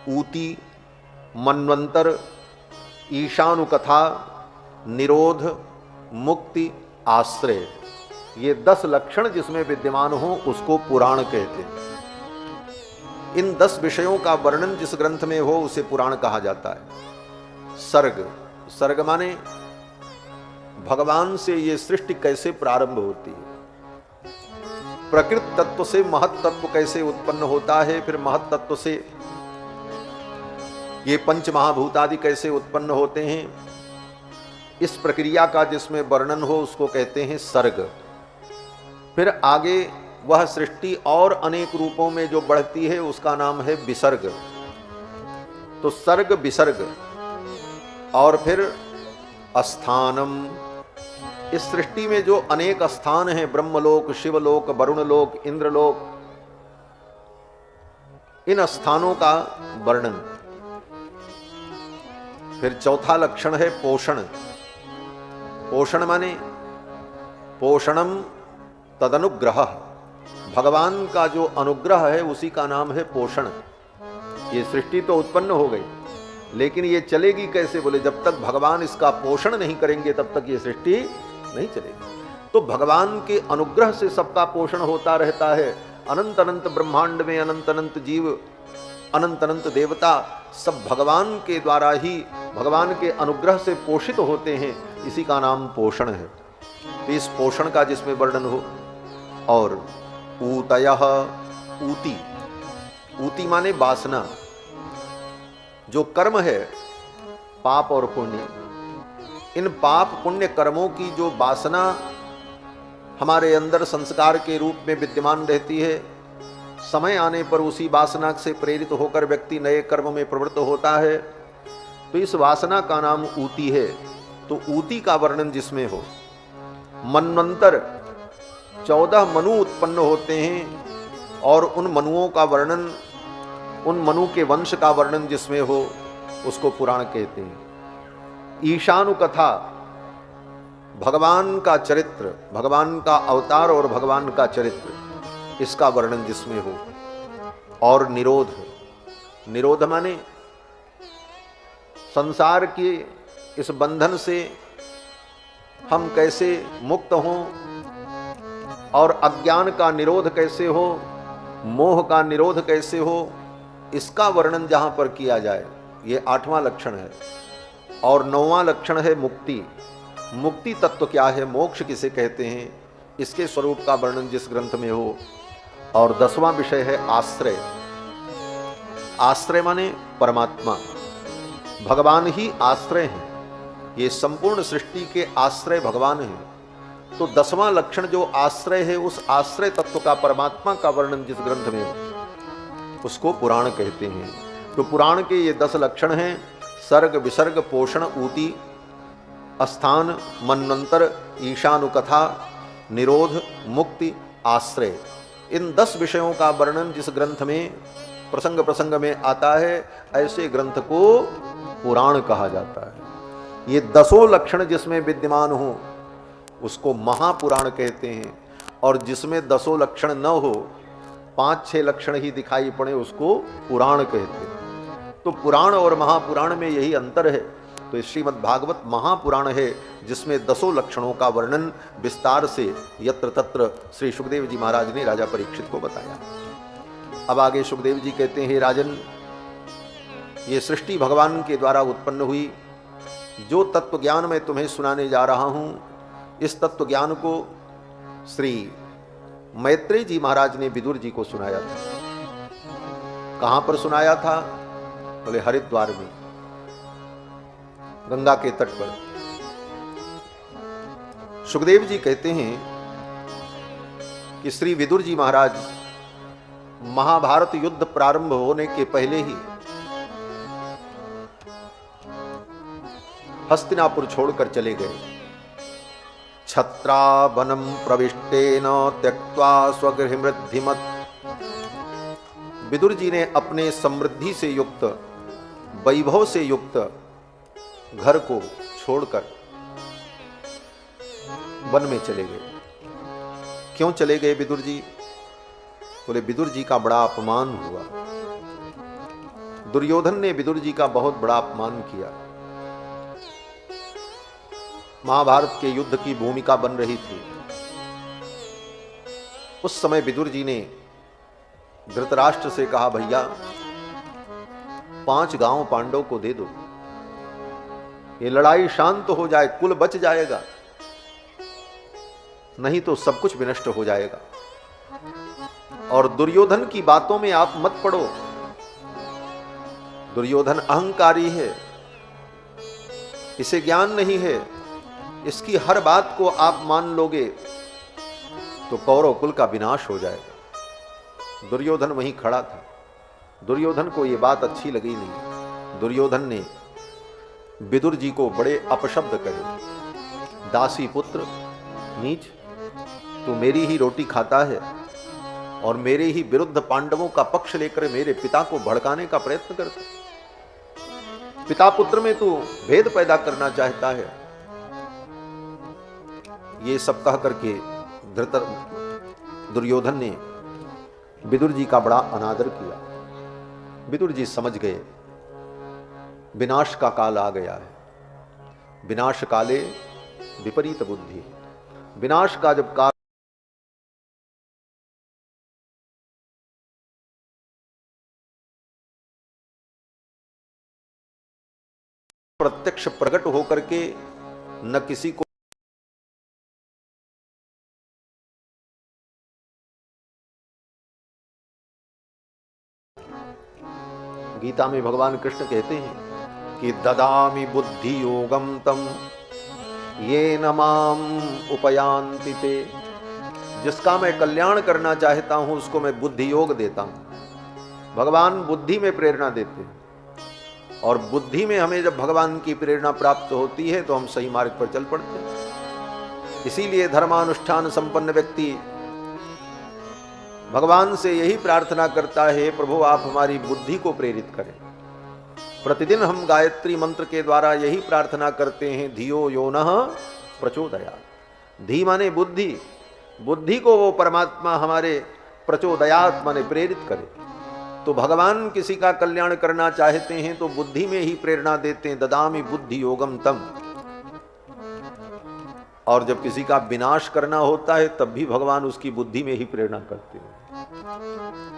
ऊती, मन्वंतर, ईशानुकथा, निरोध, मुक्ति, आश्रय। ये 10 लक्षण जिसमें विद्यमान हो उसको पुराण कहते हैं। इन 10 विषयों का वर्णन जिस ग्रंथ में हो उसे पुराण कहा जाता है। सर्ग, सर्ग माने भगवान से ये सृष्टि कैसे प्रारंभ होती है, प्रकृत तत्व से महत तत्व कैसे उत्पन्न होता है, फिर महत तत्व से ये पंच महाभूत आदि कैसे उत्पन्न होते हैं, इस प्रक्रिया का जिसमें वर्णन हो उसको कहते हैं सर्ग। फिर आगे वह सृष्टि और अनेक रूपों में जो बढ़ती है उसका नाम है विसर्ग। तो सर्ग, विसर्ग और फिर अस्थानम। इस सृष्टि में जो अनेक स्थान हैं, ब्रह्मलोक, शिवलोक, वरुणलोक, इंद्रलोक, इन स्थानों का वर्णन। फिर चौथा लक्षण है पोषण। पोषण माने पोषणम तदनुग्रह, भगवान का जो अनुग्रह है उसी का नाम है पोषण। ये सृष्टि तो उत्पन्न हो गई, लेकिन ये चलेगी कैसे? बोले जब तक भगवान इसका पोषण नहीं करेंगे तब तक ये सृष्टि नहीं चलेगी। तो भगवान के अनुग्रह से सबका पोषण होता रहता है। अनंत अनंत ब्रह्मांड में अनंत अनंत जीव, अनंत अनंत देवता सब भगवान के द्वारा ही, भगवान के अनुग्रह से पोषित होते हैं। इसी का नाम पोषण है। तो इस पोषण का जिसमें वर्णन हो। और ऊतयः, ऊती, ऊती माने वासना। जो कर्म है पाप और पुण्य, इन पाप पुण्य कर्मों की जो वासना हमारे अंदर संस्कार के रूप में विद्यमान रहती है, समय आने पर उसी वासना से प्रेरित होकर व्यक्ति नए कर्म में प्रवृत्त होता है। तो इस वासना का नाम ऊती है। तो ऊती का वर्णन जिसमें हो। मन्वंतर, 14 मनु उत्पन्न होते हैं और उन मनुओं का वर्णन, उन मनु के वंश का वर्णन जिसमें हो उसको पुराण कहते हैं। ईशानु कथा, भगवान का चरित्र, भगवान का अवतार और भगवान का चरित्र, इसका वर्णन जिसमें हो। और निरोध, निरोध माने संसार के इस बंधन से हम कैसे मुक्त हों और अज्ञान का निरोध कैसे हो, मोह का निरोध कैसे हो, इसका वर्णन जहां पर किया जाए, ये 8वां लक्षण है। और 9वां लक्षण है मुक्ति। मुक्ति तत्व क्या है, मोक्ष किसे कहते हैं, इसके स्वरूप का वर्णन जिस ग्रंथ में हो। और 10वां विषय है आश्रय। आश्रय माने परमात्मा, भगवान ही आश्रय है, ये संपूर्ण सृष्टि के आश्रय भगवान है। तो 10वां लक्षण जो आश्रय है, उस आश्रय तत्व का, परमात्मा का वर्णन जिस ग्रंथ में हो उसको पुराण कहते हैं। तो पुराण के ये 10 लक्षण हैं, सर्ग, विसर्ग, पोषण, ऊति, स्थान, मनवंतर, ईशानुकथा, निरोध, मुक्ति, आश्रय। इन 10 विषयों का वर्णन जिस ग्रंथ में प्रसंग प्रसंग में आता है, ऐसे ग्रंथ को पुराण कहा जाता है। ये 10 लक्षण जिसमें विद्यमान हो उसको महापुराण कहते हैं, और जिसमें 10 लक्षण न हो, 5-6 लक्षण ही दिखाई पड़े, उसको पुराण कहते हैं। तो पुराण और महापुराण में यही अंतर है। तो श्रीमद् भागवत महापुराण है जिसमें 10 लक्षणों का वर्णन विस्तार से यत्र तत्र श्री सुखदेव जी महाराज ने राजा परीक्षित को बताया। अब आगे सुखदेव जी कहते हैं, राजन, ये सृष्टि भगवान के द्वारा उत्पन्न हुई। जो तत्व ज्ञान मैं तुम्हें सुनाने जा रहा हूं, इस तत्व ज्ञान को श्री मैत्रेय जी महाराज ने विदुर जी को सुनाया था। कहां पर सुनाया था? बोले हरिद्वार में, गंगा के तट पर। सुखदेव जी कहते हैं कि श्री विदुर जी महाराज महाभारत युद्ध प्रारंभ होने के पहले ही हस्तिनापुर छोड़कर चले गए। छत्रा वनम प्रविष्टेन त्यक्त्वा स्वगृहमृद्धिमत्। विदुर जी ने अपने समृद्धि से युक्त, वैभव से युक्त घर को छोड़कर वन में चले गए। क्यों चले गए विदुर जी? बोले विदुर जी का बड़ा अपमान हुआ। दुर्योधन ने विदुर जी का बहुत बड़ा अपमान किया। महाभारत के युद्ध की भूमिका बन रही थी। उस समय विदुर जी ने धृतराष्ट्र से कहा, भैया 5 गांव पांडव को दे दो, ये लड़ाई शांत हो जाए, कुल बच जाएगा, नहीं तो सब कुछ विनष्ट हो जाएगा। और दुर्योधन की बातों में आप मत पड़ो। दुर्योधन अहंकारी है, इसे ज्ञान नहीं है, इसकी हर बात को आप मान लोगे तो कौरव कुल का विनाश हो जाएगा। दुर्योधन वहीं खड़ा था। दुर्योधन को यह बात अच्छी लगी नहीं। दुर्योधन ने विदुर जी को बड़े अपशब्द कहे। दासी पुत्र, नीच, तू मेरी ही रोटी खाता है और मेरे ही विरुद्ध पांडवों का पक्ष लेकर मेरे पिता को भड़काने का प्रयत्न करता। पिता पुत्र में तू भेद पैदा करना चाहता है। ये सब कह करके दुर्योधन ने विदुर जी का बड़ा अनादर किया। विदुर जी समझ गए विनाश का काल आ गया है। विनाश काले विपरीत बुद्धि। विनाश का जब काल प्रत्यक्ष प्रकट होकर के न किसी को गीता में भगवान कृष्ण कहते हैं कि ददामि बुद्धि योगम तम ये न माम उपयांति ते। जिसका मैं कल्याण करना चाहता हूं उसको मैं बुद्धि योग देता हूं। भगवान बुद्धि में प्रेरणा देते हैं और बुद्धि में हमें जब भगवान की प्रेरणा प्राप्त होती है तो हम सही मार्ग पर चल पड़ते हैं। इसीलिए धर्मानुष्ठान संपन्न व्यक्ति भगवान से यही प्रार्थना करता है, प्रभु आप हमारी बुद्धि को प्रेरित करें। प्रतिदिन हम गायत्री मंत्र के द्वारा यही प्रार्थना करते हैं, धियो यो नः प्रचोदयात्। धी माने बुद्धि, बुद्धि को वो परमात्मा हमारे प्रचोदयात् माने प्रेरित करे। तो भगवान किसी का कल्याण करना चाहते हैं तो बुद्धि में ही प्रेरणा देते हैं, ददामि बुद्धि योगम तम। और जब किसी का विनाश करना होता है तब भी भगवान उसकी बुद्धि में ही प्रेरणा करते हैं।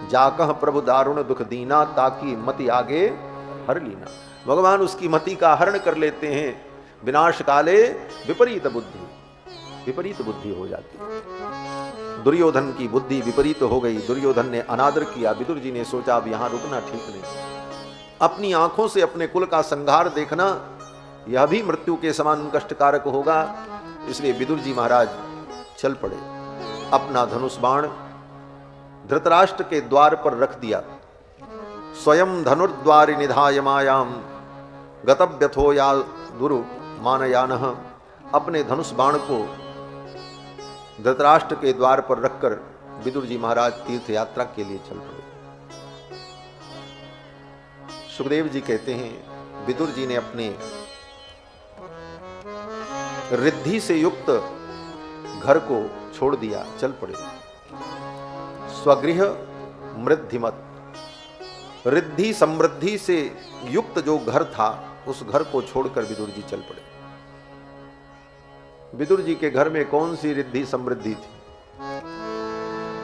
जाकह प्रभु दारुण दुख दीना, ताकि मति आगे हर लीना। भगवान उसकी मति का हरण कर लेते हैं। विनाश काले विपरीत बुद्धि, विपरीत बुद्धि हो जाती है। दुर्योधन की बुद्धि विपरीत हो गई, दुर्योधन ने अनादर किया। विदुर जी ने सोचा अब यहां रुकना ठीक नहीं, अपनी आंखों से अपने कुल का संहार देखना यह भी मृत्यु के समान कष्टकारक होगा। इसलिए विदुर जी महाराज चल पड़े। अपना धनुष बाण धृतराष्ट्र के द्वार पर रख दिया। स्वयं धनुर्द्वारि निधाय मायाम गतव्यथो या दुरु मानयानः। अपने धनुष बाण को धृतराष्ट्र के द्वार पर रखकर विदुर जी महाराज तीर्थ यात्रा के लिए चल पड़े। सुखदेव जी कहते हैं विदुर जी ने अपने रिद्धि से युक्त घर को छोड़ दिया, चल पड़े। स्वगृह मृद्धिमत, रिद्धि समृद्धि से युक्त जो घर था उस घर को छोड़कर विदुर जी चल पड़े। विदुर जी के घर में कौन सी रिद्धि समृद्धि थी?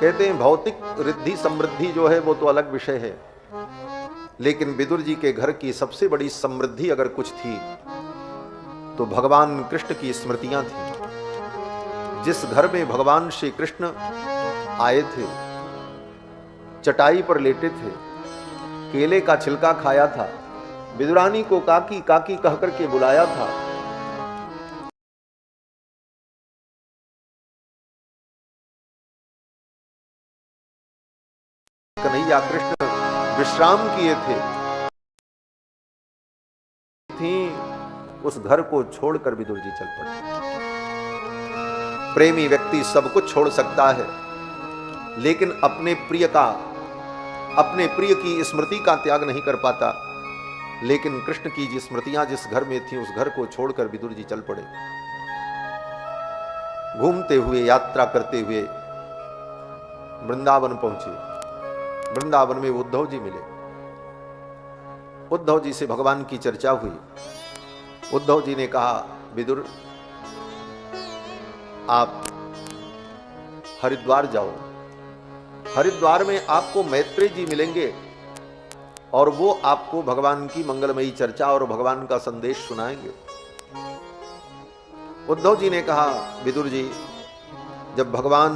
कहते हैं भौतिक रिद्धि समृद्धि जो है वो तो अलग विषय है, लेकिन विदुर जी के घर की सबसे बड़ी समृद्धि अगर कुछ थी तो भगवान कृष्ण की स्मृतियां थी। जिस घर में भगवान श्री कृष्ण आए थे, चटाई पर लेटे थे, केले का छिलका खाया था, विदुरानी को काकी काकी कहकर के बुलाया था, कन्हैया कृष्ण विश्राम किए थे, उस घर को छोड़कर विदुर जी चल पड़े। प्रेमी व्यक्ति सब कुछ छोड़ सकता है, लेकिन अपने प्रिय का, अपने प्रिय की स्मृति का त्याग नहीं कर पाता। लेकिन कृष्ण की जी स्मृतियां जिस घर में थी उस घर को छोड़कर विदुर जी चल पड़े। घूमते हुए, यात्रा करते हुए वृंदावन पहुंचे। वृंदावन में उद्धव जी मिले। उद्धव जी से भगवान की चर्चा हुई। उद्धव जी ने कहा विदुर आप हरिद्वार जाओ, हरिद्वार में आपको मैत्रेय जी मिलेंगे और वो आपको भगवान की मंगलमयी चर्चा और भगवान का संदेश सुनाएंगे। उद्धव जी ने कहा विदुर जी जब भगवान,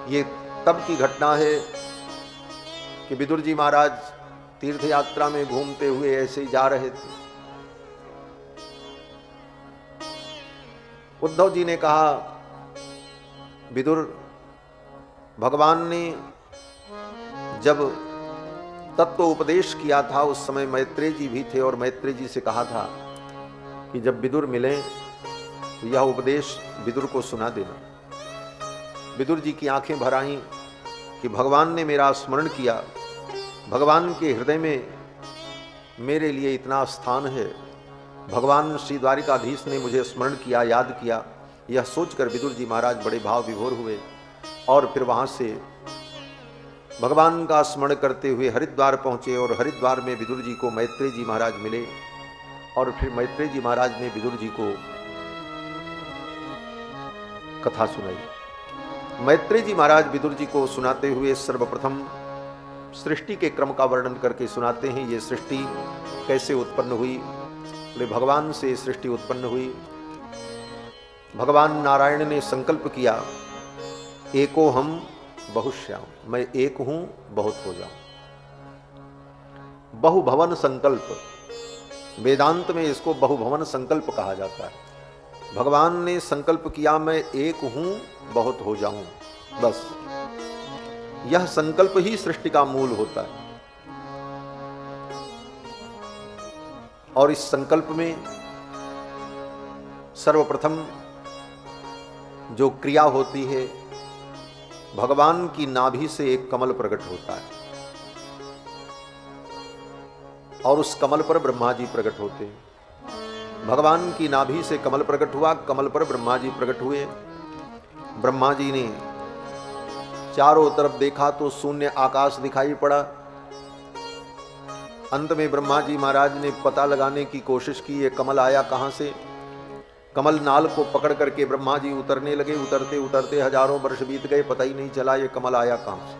ये तब की घटना है कि विदुर जी महाराज तीर्थ यात्रा में घूमते हुए ऐसे ही जा रहे थे। उद्धव जी ने कहा विदुर भगवान ने जब तत्व उपदेश किया था उस समय मैत्रेय जी भी थे और मैत्रेय जी से कहा था कि जब विदुर मिले तो यह उपदेश विदुर को सुना देना। विदुर जी की आंखें भर आईं कि भगवान ने मेरा स्मरण किया, भगवान के हृदय में मेरे लिए इतना स्थान है, भगवान श्री द्वारिकाधीश ने मुझे स्मरण किया, याद किया। यह सोचकर विदुर जी महाराज बड़े भाव विभोर हुए और फिर वहां से भगवान का स्मरण करते हुए हरिद्वार पहुंचे और हरिद्वार में विदुर जी को मैत्रेय जी महाराज मिले और फिर मैत्रेय जी महाराज ने विदुर जी को कथा सुनाई। मैत्रेय जी महाराज विदुर जी को सुनाते हुए सर्वप्रथम सृष्टि के क्रम का वर्णन करके सुनाते हैं। ये सृष्टि कैसे उत्पन्न हुई? बोले भगवान से सृष्टि उत्पन्न हुई। भगवान नारायण ने संकल्प किया एको हम बहुश्याम, मैं एक हूं बहुत हो जाऊं। बहुभवन संकल्प, वेदांत में इसको बहुभवन संकल्प कहा जाता है। भगवान ने संकल्प किया मैं एक हूं बहुत हो जाऊं, बस यह संकल्प ही सृष्टि का मूल होता है। और इस संकल्प में सर्वप्रथम जो क्रिया होती है भगवान की नाभि से एक कमल प्रकट होता है और उस कमल पर ब्रह्मा जी प्रकट होते हैं। भगवान की नाभि से कमल प्रकट हुआ, कमल पर ब्रह्मा जी प्रकट हुए। ब्रह्मा जी ने चारों तरफ देखा तो शून्य आकाश दिखाई पड़ा। अंत में ब्रह्मा जी महाराज ने पता लगाने की कोशिश की ये कमल आया कहां से। कमल नाल को पकड़ करके ब्रह्मा जी उतरने लगे। उतरते उतरते हजारों वर्ष बीत गए, पता ही नहीं चला ये कमल आया कहां से।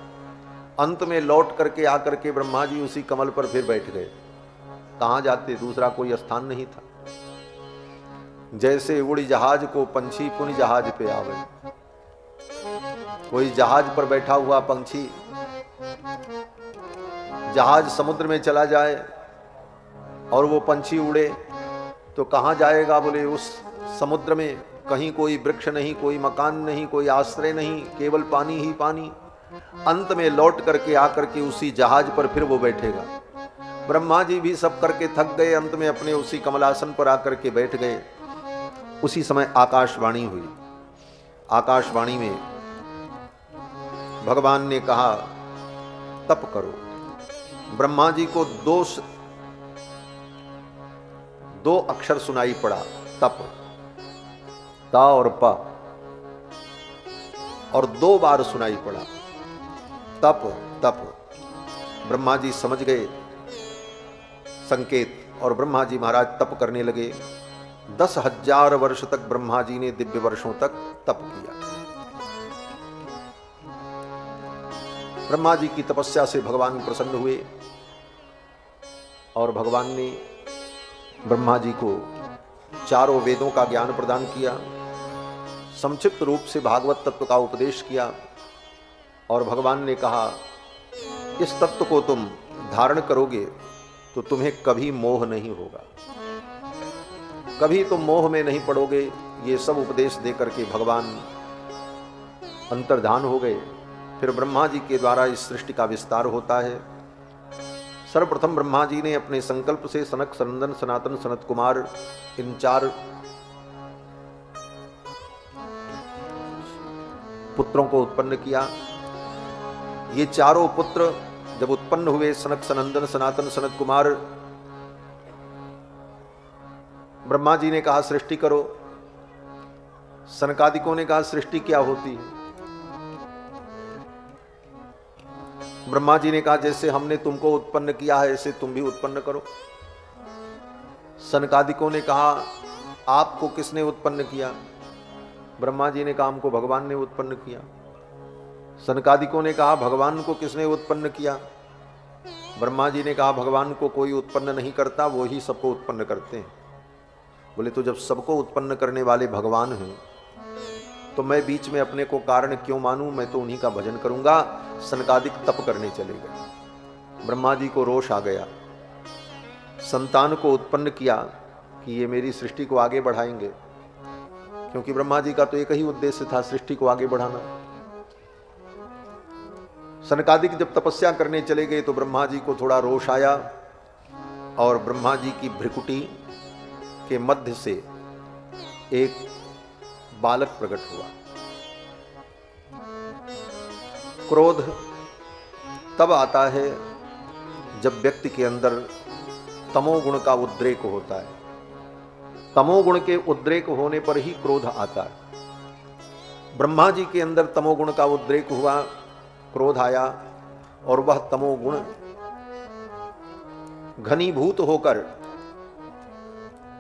अंत में लौट करके आकर के ब्रह्मा जी उसी कमल पर फिर बैठ गए। कहां जाते, दूसरा कोई स्थान नहीं था। जैसे उड़ी जहाज को पंछी पुनः जहाज पे आवे। कोई जहाज पर बैठा हुआ पंछी, जहाज समुद्र में चला जाए और वो पंछी उड़े तो कहां जाएगा? बोले उस समुद्र में कहीं कोई वृक्ष नहीं, कोई मकान नहीं, कोई आश्रय नहीं, केवल पानी ही पानी। अंत में लौट करके आकर के उसी जहाज पर फिर वो बैठेगा। ब्रह्मा जी भी सब करके थक गए, अंत में अपने उसी कमलासन पर आकर के बैठ गए। उसी समय आकाशवाणी हुई। आकाशवाणी में भगवान ने कहा तप करो। ब्रह्मा जी को दो अक्षर सुनाई पड़ा, तप, ता और प, और 2 बार सुनाई पड़ा तप तप। ब्रह्मा जी समझ गए संकेत और ब्रह्मा जी महाराज तप करने लगे। 10,000 वर्ष तक ब्रह्मा जी ने दिव्य वर्षों तक तप किया। ब्रह्मा जी की तपस्या से भगवान प्रसन्न हुए और भगवान ने ब्रह्मा जी को चारों वेदों का ज्ञान प्रदान किया। संक्षिप्त रूप से भागवत तत्व का उपदेश किया और भगवान ने कहा इस तत्व को तुम धारण करोगे तो तुम्हें कभी मोह नहीं होगा, कभी तुम मोह में नहीं पड़ोगे। ये सब उपदेश देकर के भगवान अंतर्धान हो गए। फिर ब्रह्मा जी के द्वारा इस सृष्टि का विस्तार होता है। सर्वप्रथम ब्रह्मा जी ने अपने संकल्प से सनक, सनंदन, सनातन, सनत कुमार, इन 4 पुत्रों को उत्पन्न किया। ये चारों पुत्र जब उत्पन्न हुए, सनक, सनंदन, सनातन, सनत कुमार, ब्रह्मा जी ने कहा सृष्टि करो। सनकादिकों ने कहा सृष्टि क्या होती है? ब्रह्मा जी ने कहा जैसे हमने तुमको उत्पन्न किया है ऐसे तुम भी उत्पन्न करो। सनकादिकों ने कहा आपको किसने उत्पन्न किया? ब्रह्मा जी ने कहा हमको भगवान ने उत्पन्न किया। सनकादिकों ने कहा भगवान को किसने उत्पन्न किया? ब्रह्मा जी ने कहा भगवान को कोई उत्पन्न नहीं करता, वो ही सबको उत्पन्न करते हैं। बोले तो जब सबको उत्पन्न करने वाले भगवान हैं तो मैं बीच में अपने को कारण क्यों मानूं? मैं तो उन्हीं का भजन करूंगा। सनकादिक तप करने चले गए। ब्रह्मा जी को रोष आ गया। संतान को उत्पन्न किया कि ये मेरी सृष्टि को आगे बढ़ाएंगे, क्योंकि ब्रह्मा जी का तो एक ही उद्देश्य था, सृष्टि को आगे बढ़ाना। सनकादिक जब तपस्या करने चले गए तो ब्रह्मा जी को थोड़ा रोष आया और ब्रह्मा जी की भ्रिकुटी के मध्य से एक बालक प्रकट हुआ। क्रोध तब आता है जब व्यक्ति के अंदर तमोगुण का उद्रेक होता है। तमोगुण के उद्रेक होने पर ही क्रोध आता है। ब्रह्मा जी के अंदर तमोगुण का उद्रेक हुआ, क्रोध आया और वह तमोगुण घनीभूत होकर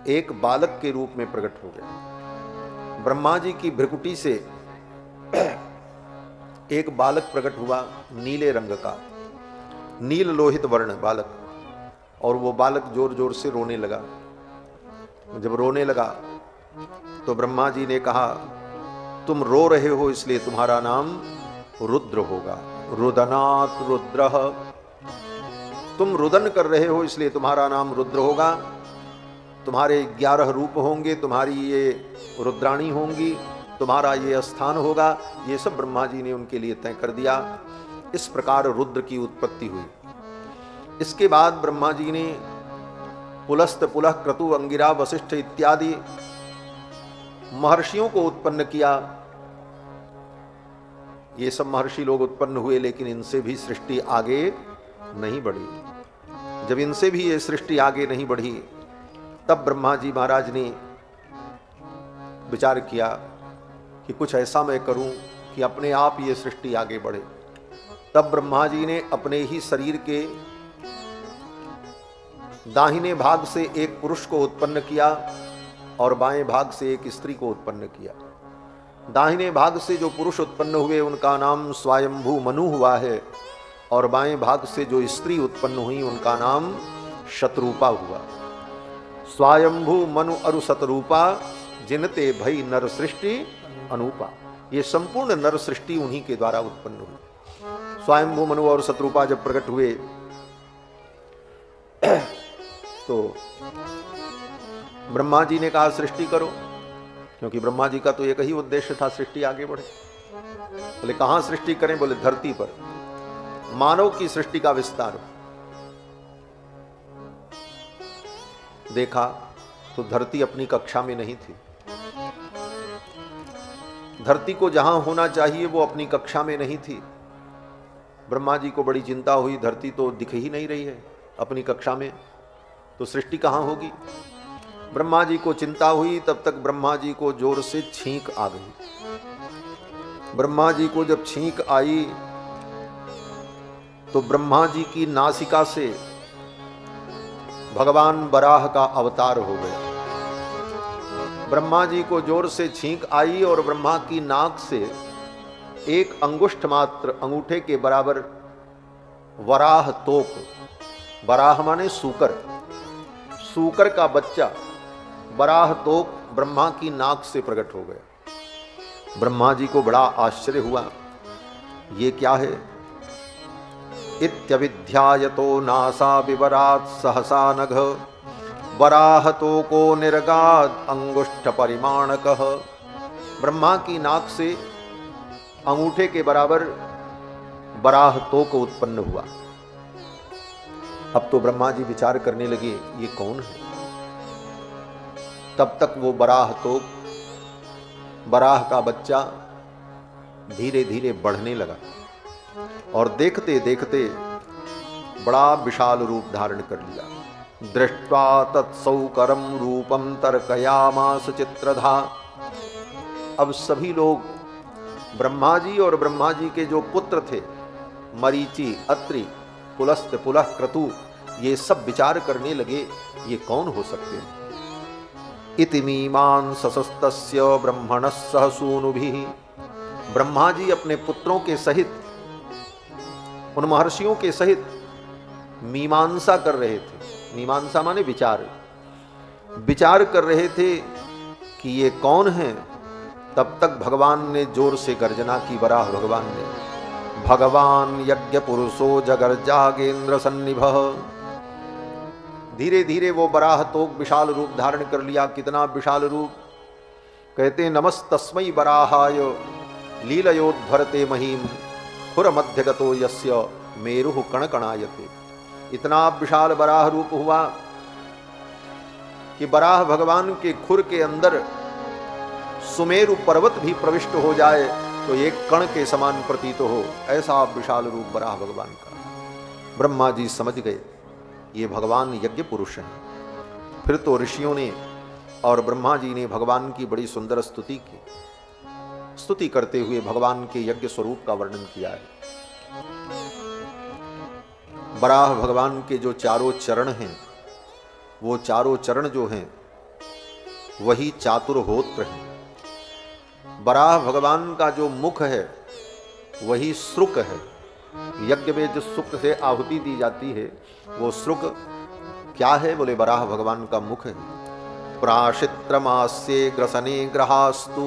एक बालक के रूप में प्रकट हो गया। ब्रह्मा जी की भ्रिकुटी से एक बालक प्रकट हुआ, नीले रंग का, नील लोहित वर्ण बालक, और वो बालक जोर जोर से रोने लगा। जब रोने लगा तो ब्रह्मा जी ने कहा तुम रो रहे हो इसलिए तुम्हारा नाम रुद्र होगा। रुदनात् रुद्रः, तुम रुदन कर रहे हो इसलिए तुम्हारा नाम रुद्र होगा। तुम्हारे 11 रूप होंगे, तुम्हारी ये रुद्राणी होंगी, तुम्हारा ये स्थान होगा। ये सब ब्रह्मा जी ने उनके लिए तय कर दिया। इस प्रकार रुद्र की उत्पत्ति हुई। इसके बाद ब्रह्मा जी ने पुलस्त, पुलह, क्रतु, अंगिरा, वशिष्ठ इत्यादि महर्षियों को उत्पन्न किया। ये सब महर्षि लोग उत्पन्न हुए, लेकिन इनसे भी सृष्टि आगे नहीं बढ़ी। जब इनसे भी ये सृष्टि आगे नहीं बढ़ी, तब ब्रह्मा जी महाराज ने विचार किया कि कुछ ऐसा मैं करूं कि अपने आप ये सृष्टि आगे बढ़े। तब ब्रह्मा जी ने अपने ही शरीर के दाहिने भाग से एक पुरुष को उत्पन्न किया और बाएं भाग से एक स्त्री को उत्पन्न किया। दाहिने भाग से जो पुरुष उत्पन्न हुए उनका नाम स्वयंभू मनु हुआ है, और बाएं भाग से जो स्त्री उत्पन्न हुई उनका नाम शतरूपा हुआ। स्वयंभू मनु अरु शतरूपा जिनते भई नर सृष्टि अनूपा। ये संपूर्ण नर सृष्टि उन्हीं के द्वारा उत्पन्न हुई। स्वयंभू मनु और शतरूपा जब प्रकट हुए तो ब्रह्मा जी ने कहा सृष्टि करो, क्योंकि ब्रह्मा जी का तो एक ही उद्देश्य था, सृष्टि आगे बढ़े। बोले कहां सृष्टि करें? बोले धरती पर, मानव की सृष्टि का विस्तार हो। देखा तो धरती अपनी कक्षा में नहीं थी। धरती को जहां होना चाहिए वो अपनी कक्षा में नहीं थी। ब्रह्मा जी को बड़ी चिंता हुई, धरती तो दिख ही नहीं रही है अपनी कक्षा में, तो सृष्टि कहां होगी? ब्रह्मा जी को चिंता हुई। तब तक ब्रह्मा जी को जोर से छींक आ गई। ब्रह्मा जी को जब छींक आई तो ब्रह्मा जी की नासिका से भगवान बराह का अवतार हो गया। ब्रह्मा जी को जोर से छींक आई और ब्रह्मा की नाक से एक अंगुष्ठ मात्र, अंगूठे के बराबर वराह तोक, वराह माने सूकर, सूकर का बच्चा बराह तोक ब्रह्मा की नाक से प्रकट हो गया। ब्रह्मा जी को बड़ा आश्चर्य हुआ, ये क्या है? इत्यविध्यायतो नासा विवरात सहसा नघ वराह तोको निर्गाद अंगुष्ठ परिमाणकः। ब्रह्मा की नाक से अंगूठे के बराबर वराह तोक उत्पन्न हुआ। अब तो ब्रह्मा जी विचार करने लगे ये कौन है? तब तक वो बराह तोक, बराह का बच्चा धीरे धीरे बढ़ने लगा और देखते देखते बड़ा विशाल रूप धारण कर लिया। दृष्ट्वा तत्सौकरम रूपम तर्कयामास चित्रधा। अब सभी लोग ब्रह्मा जी और ब्रह्मा जी के जो पुत्र थे, मरीचि, अत्रि, पुलस्त, पुलह, क्रतु, ये सब विचार करने लगे ये कौन हो सकते हैं। इति मीमांसस्तस्य ब्रह्मणः सह सूनुभिः। ब्रह्मा जी अपने पुत्रों के सहित, उन महर्षियों के सहित मीमांसा कर रहे थे। मीमांसा माने विचार, विचार कर रहे थे कि ये कौन है। तब तक भगवान ने जोर से गर्जना की, वराह भगवान ने, भगवान यज्ञ पुरुषो जगर्जागेन्द्र सन्निभः। धीरे धीरे वो बराह तोक विशाल रूप धारण कर लिया। कितना विशाल रूप! कहते नमस्तस्मै बराहाय लीलयोद्धरते महीम खुर मध्यगतो यस्य मेरुः कणकणायते। इतना विशाल बराह रूप हुआ कि बराह भगवान के खुर के अंदर सुमेरु पर्वत भी प्रविष्ट हो जाए तो एक कण के समान प्रतीत हो, ऐसा विशाल रूप बराह भगवान का। ब्रह्मा जी समझ गए ये भगवान यज्ञ पुरुष हैं। फिर तो ऋषियों ने और ब्रह्मा जी ने भगवान की बड़ी सुंदर स्तुति की। स्तुति करते हुए भगवान के यज्ञ स्वरूप का वर्णन किया है। बराह भगवान के जो चारों चरण हैं, वो चारों चरण जो हैं वही चातुर्होत्र हैं। बराह भगवान का जो मुख है वही श्रुक है। यज्ञ में जो शुक्र से आहुति दी जाती है वो श्रुक क्या है? बोले बराह भगवान का मुख है। प्राशित्रमास्ये ग्रसने ग्रहास्तु।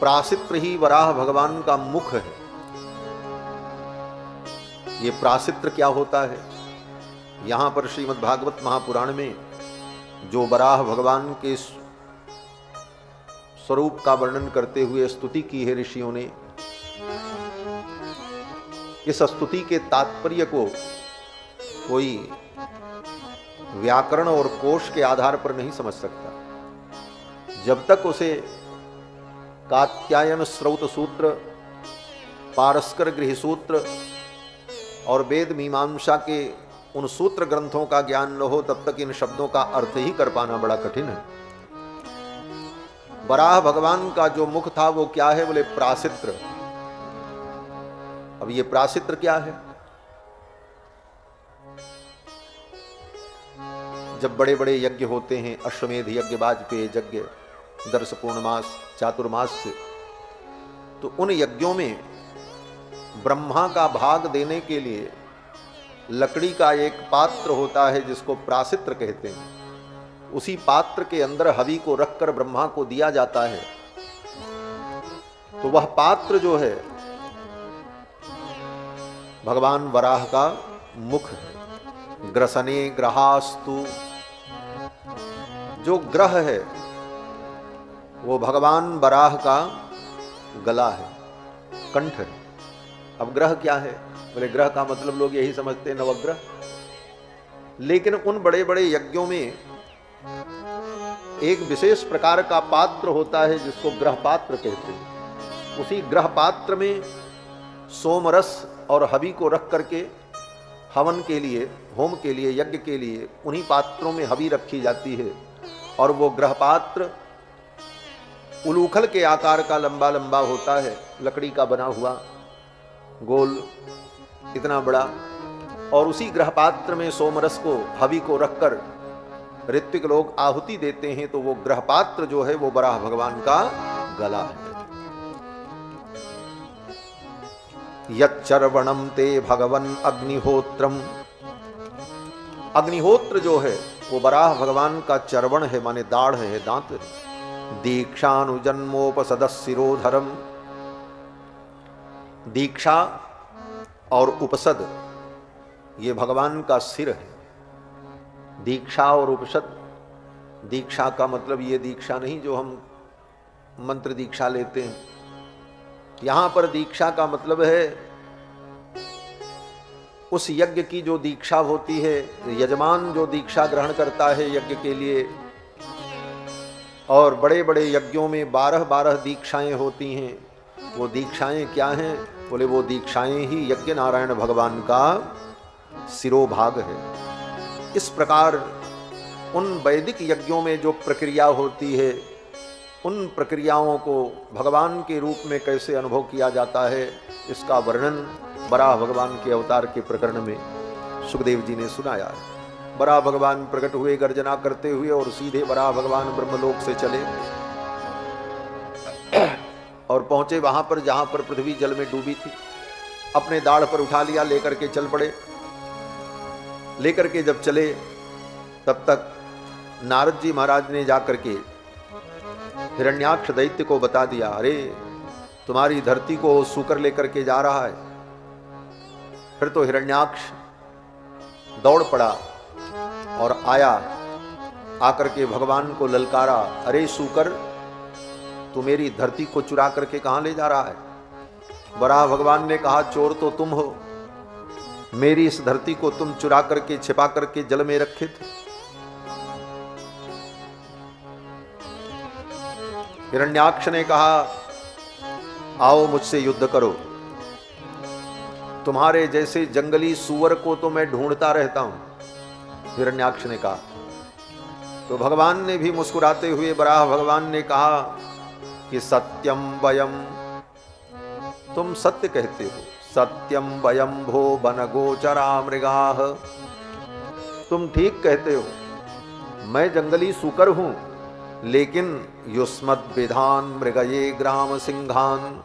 प्राशित्र ही वराह भगवान का मुख है। ये प्राशित्र क्या होता है? यहां पर श्रीमद् भागवत महापुराण में जो बराह भगवान के स्वरूप का वर्णन करते हुए स्तुति की है ऋषियों ने, इस स्तुति के तात्पर्य को कोई व्याकरण और कोश के आधार पर नहीं समझ सकता। जब तक उसे कात्यायन श्रौत सूत्र, पारस्कर गृह सूत्र और वेद मीमांसा के उन सूत्र ग्रंथों का ज्ञान न हो तब तक इन शब्दों का अर्थ ही कर पाना बड़ा कठिन है। वराह भगवान का जो मुख था वो क्या है? बोले प्राशित्र। अब ये प्राशित्र क्या है? जब बड़े बड़े यज्ञ होते हैं, अश्वमेध यज्ञ, वाजपेयी यज्ञ, दर्श पूर्णमास, चातुर्मास, तो उन यज्ञों में ब्रह्मा का भाग देने के लिए लकड़ी का एक पात्र होता है जिसको प्राशित्र कहते हैं। उसी पात्र के अंदर हवि को रखकर ब्रह्मा को दिया जाता है। तो वह पात्र जो है भगवान वराह का मुख है। ग्रसने ग्रहास्तु, जो ग्रह है वो भगवान वराह का गला है, कंठ है। अब ग्रह क्या है? बोले ग्रह का मतलब लोग यही समझते हैं नवग्रह, लेकिन उन बड़े बड़े यज्ञों में एक विशेष प्रकार का पात्र होता है जिसको ग्रह पात्र कहते हैं। उसी ग्रह पात्र में सोमरस और हवि को रख करके हवन के लिए, होम के लिए, यज्ञ के लिए उन्हीं पात्रों में हवि रखी जाती है। और वो ग्रह पात्र उलूखल के आकार का लंबा लंबा होता है, लकड़ी का बना हुआ, गोल, इतना बड़ा। और उसी ग्रह पात्र में सोमरस को, हवि को रखकर ऋत्विक लोग आहुति देते हैं। तो वो ग्रह पात्र जो है वो वराह भगवान का गला है। यच्चर्वणम ते भगवन अग्निहोत्रम, अग्निहोत्र जो है वो वराह भगवान का चर्वण है, माने दाढ़ है, दांत। दीक्षानुजन्मोपसदशिरोधरम, दीक्षा और उपसद ये भगवान का सिर है। दीक्षा और उपसद, दीक्षा का मतलब ये दीक्षा नहीं जो हम मंत्र दीक्षा लेते हैं। यहां पर दीक्षा का मतलब है उस यज्ञ की जो दीक्षा होती है, यजमान जो दीक्षा ग्रहण करता है यज्ञ के लिए। और बड़े बड़े यज्ञों में 12-12 दीक्षाएं होती हैं। वो दीक्षाएं क्या हैं? बोले वो दीक्षाएं ही यज्ञ नारायण भगवान का सिरोभाग है। इस प्रकार उन वैदिक यज्ञों में जो प्रक्रिया होती है, उन प्रक्रियाओं को भगवान के रूप में कैसे अनुभव किया जाता है, इसका वर्णन वराह भगवान के अवतार के प्रकरण में सुखदेव जी ने सुनाया है। वराह भगवान प्रकट हुए गर्जना करते हुए और सीधे वराह भगवान ब्रह्मलोक से चले और पहुंचे वहां पर जहां पर पृथ्वी जल में डूबी थी। अपने दाढ़ पर उठा लिया, लेकर के चल पड़े। लेकर के जब चले तब तक नारद जी महाराज ने जाकर के हिरण्याक्ष दैत्य को बता दिया, अरे तुम्हारी धरती को सूकर लेकर के जा रहा है। फिर तो हिरण्याक्ष दौड़ पड़ा और आया, आकर के भगवान को ललकारा, अरे सूकर तू मेरी धरती को चुरा करके कहां ले जा रहा है? वराह भगवान ने कहा, चोर तो तुम हो, मेरी इस धरती को तुम चुरा करके छिपा करके जल में रखे थे। हिरण्याक्ष ने कहा, आओ मुझसे युद्ध करो, तुम्हारे जैसे जंगली सुअर को तो मैं ढूंढता रहता हूं। हिरण्याक्ष ने कहा। तो भगवान ने भी मुस्कुराते हुए, वराह भगवान ने कहा कि सत्यम वयम, तुम सत्य कहते हो। सत्यम वयम भो वन गोचरा मृगाः, तुम ठीक कहते हो, मैं जंगली सूकर हूं, लेकिन युष्मद् विधान मृगये ग्राम सिंहान।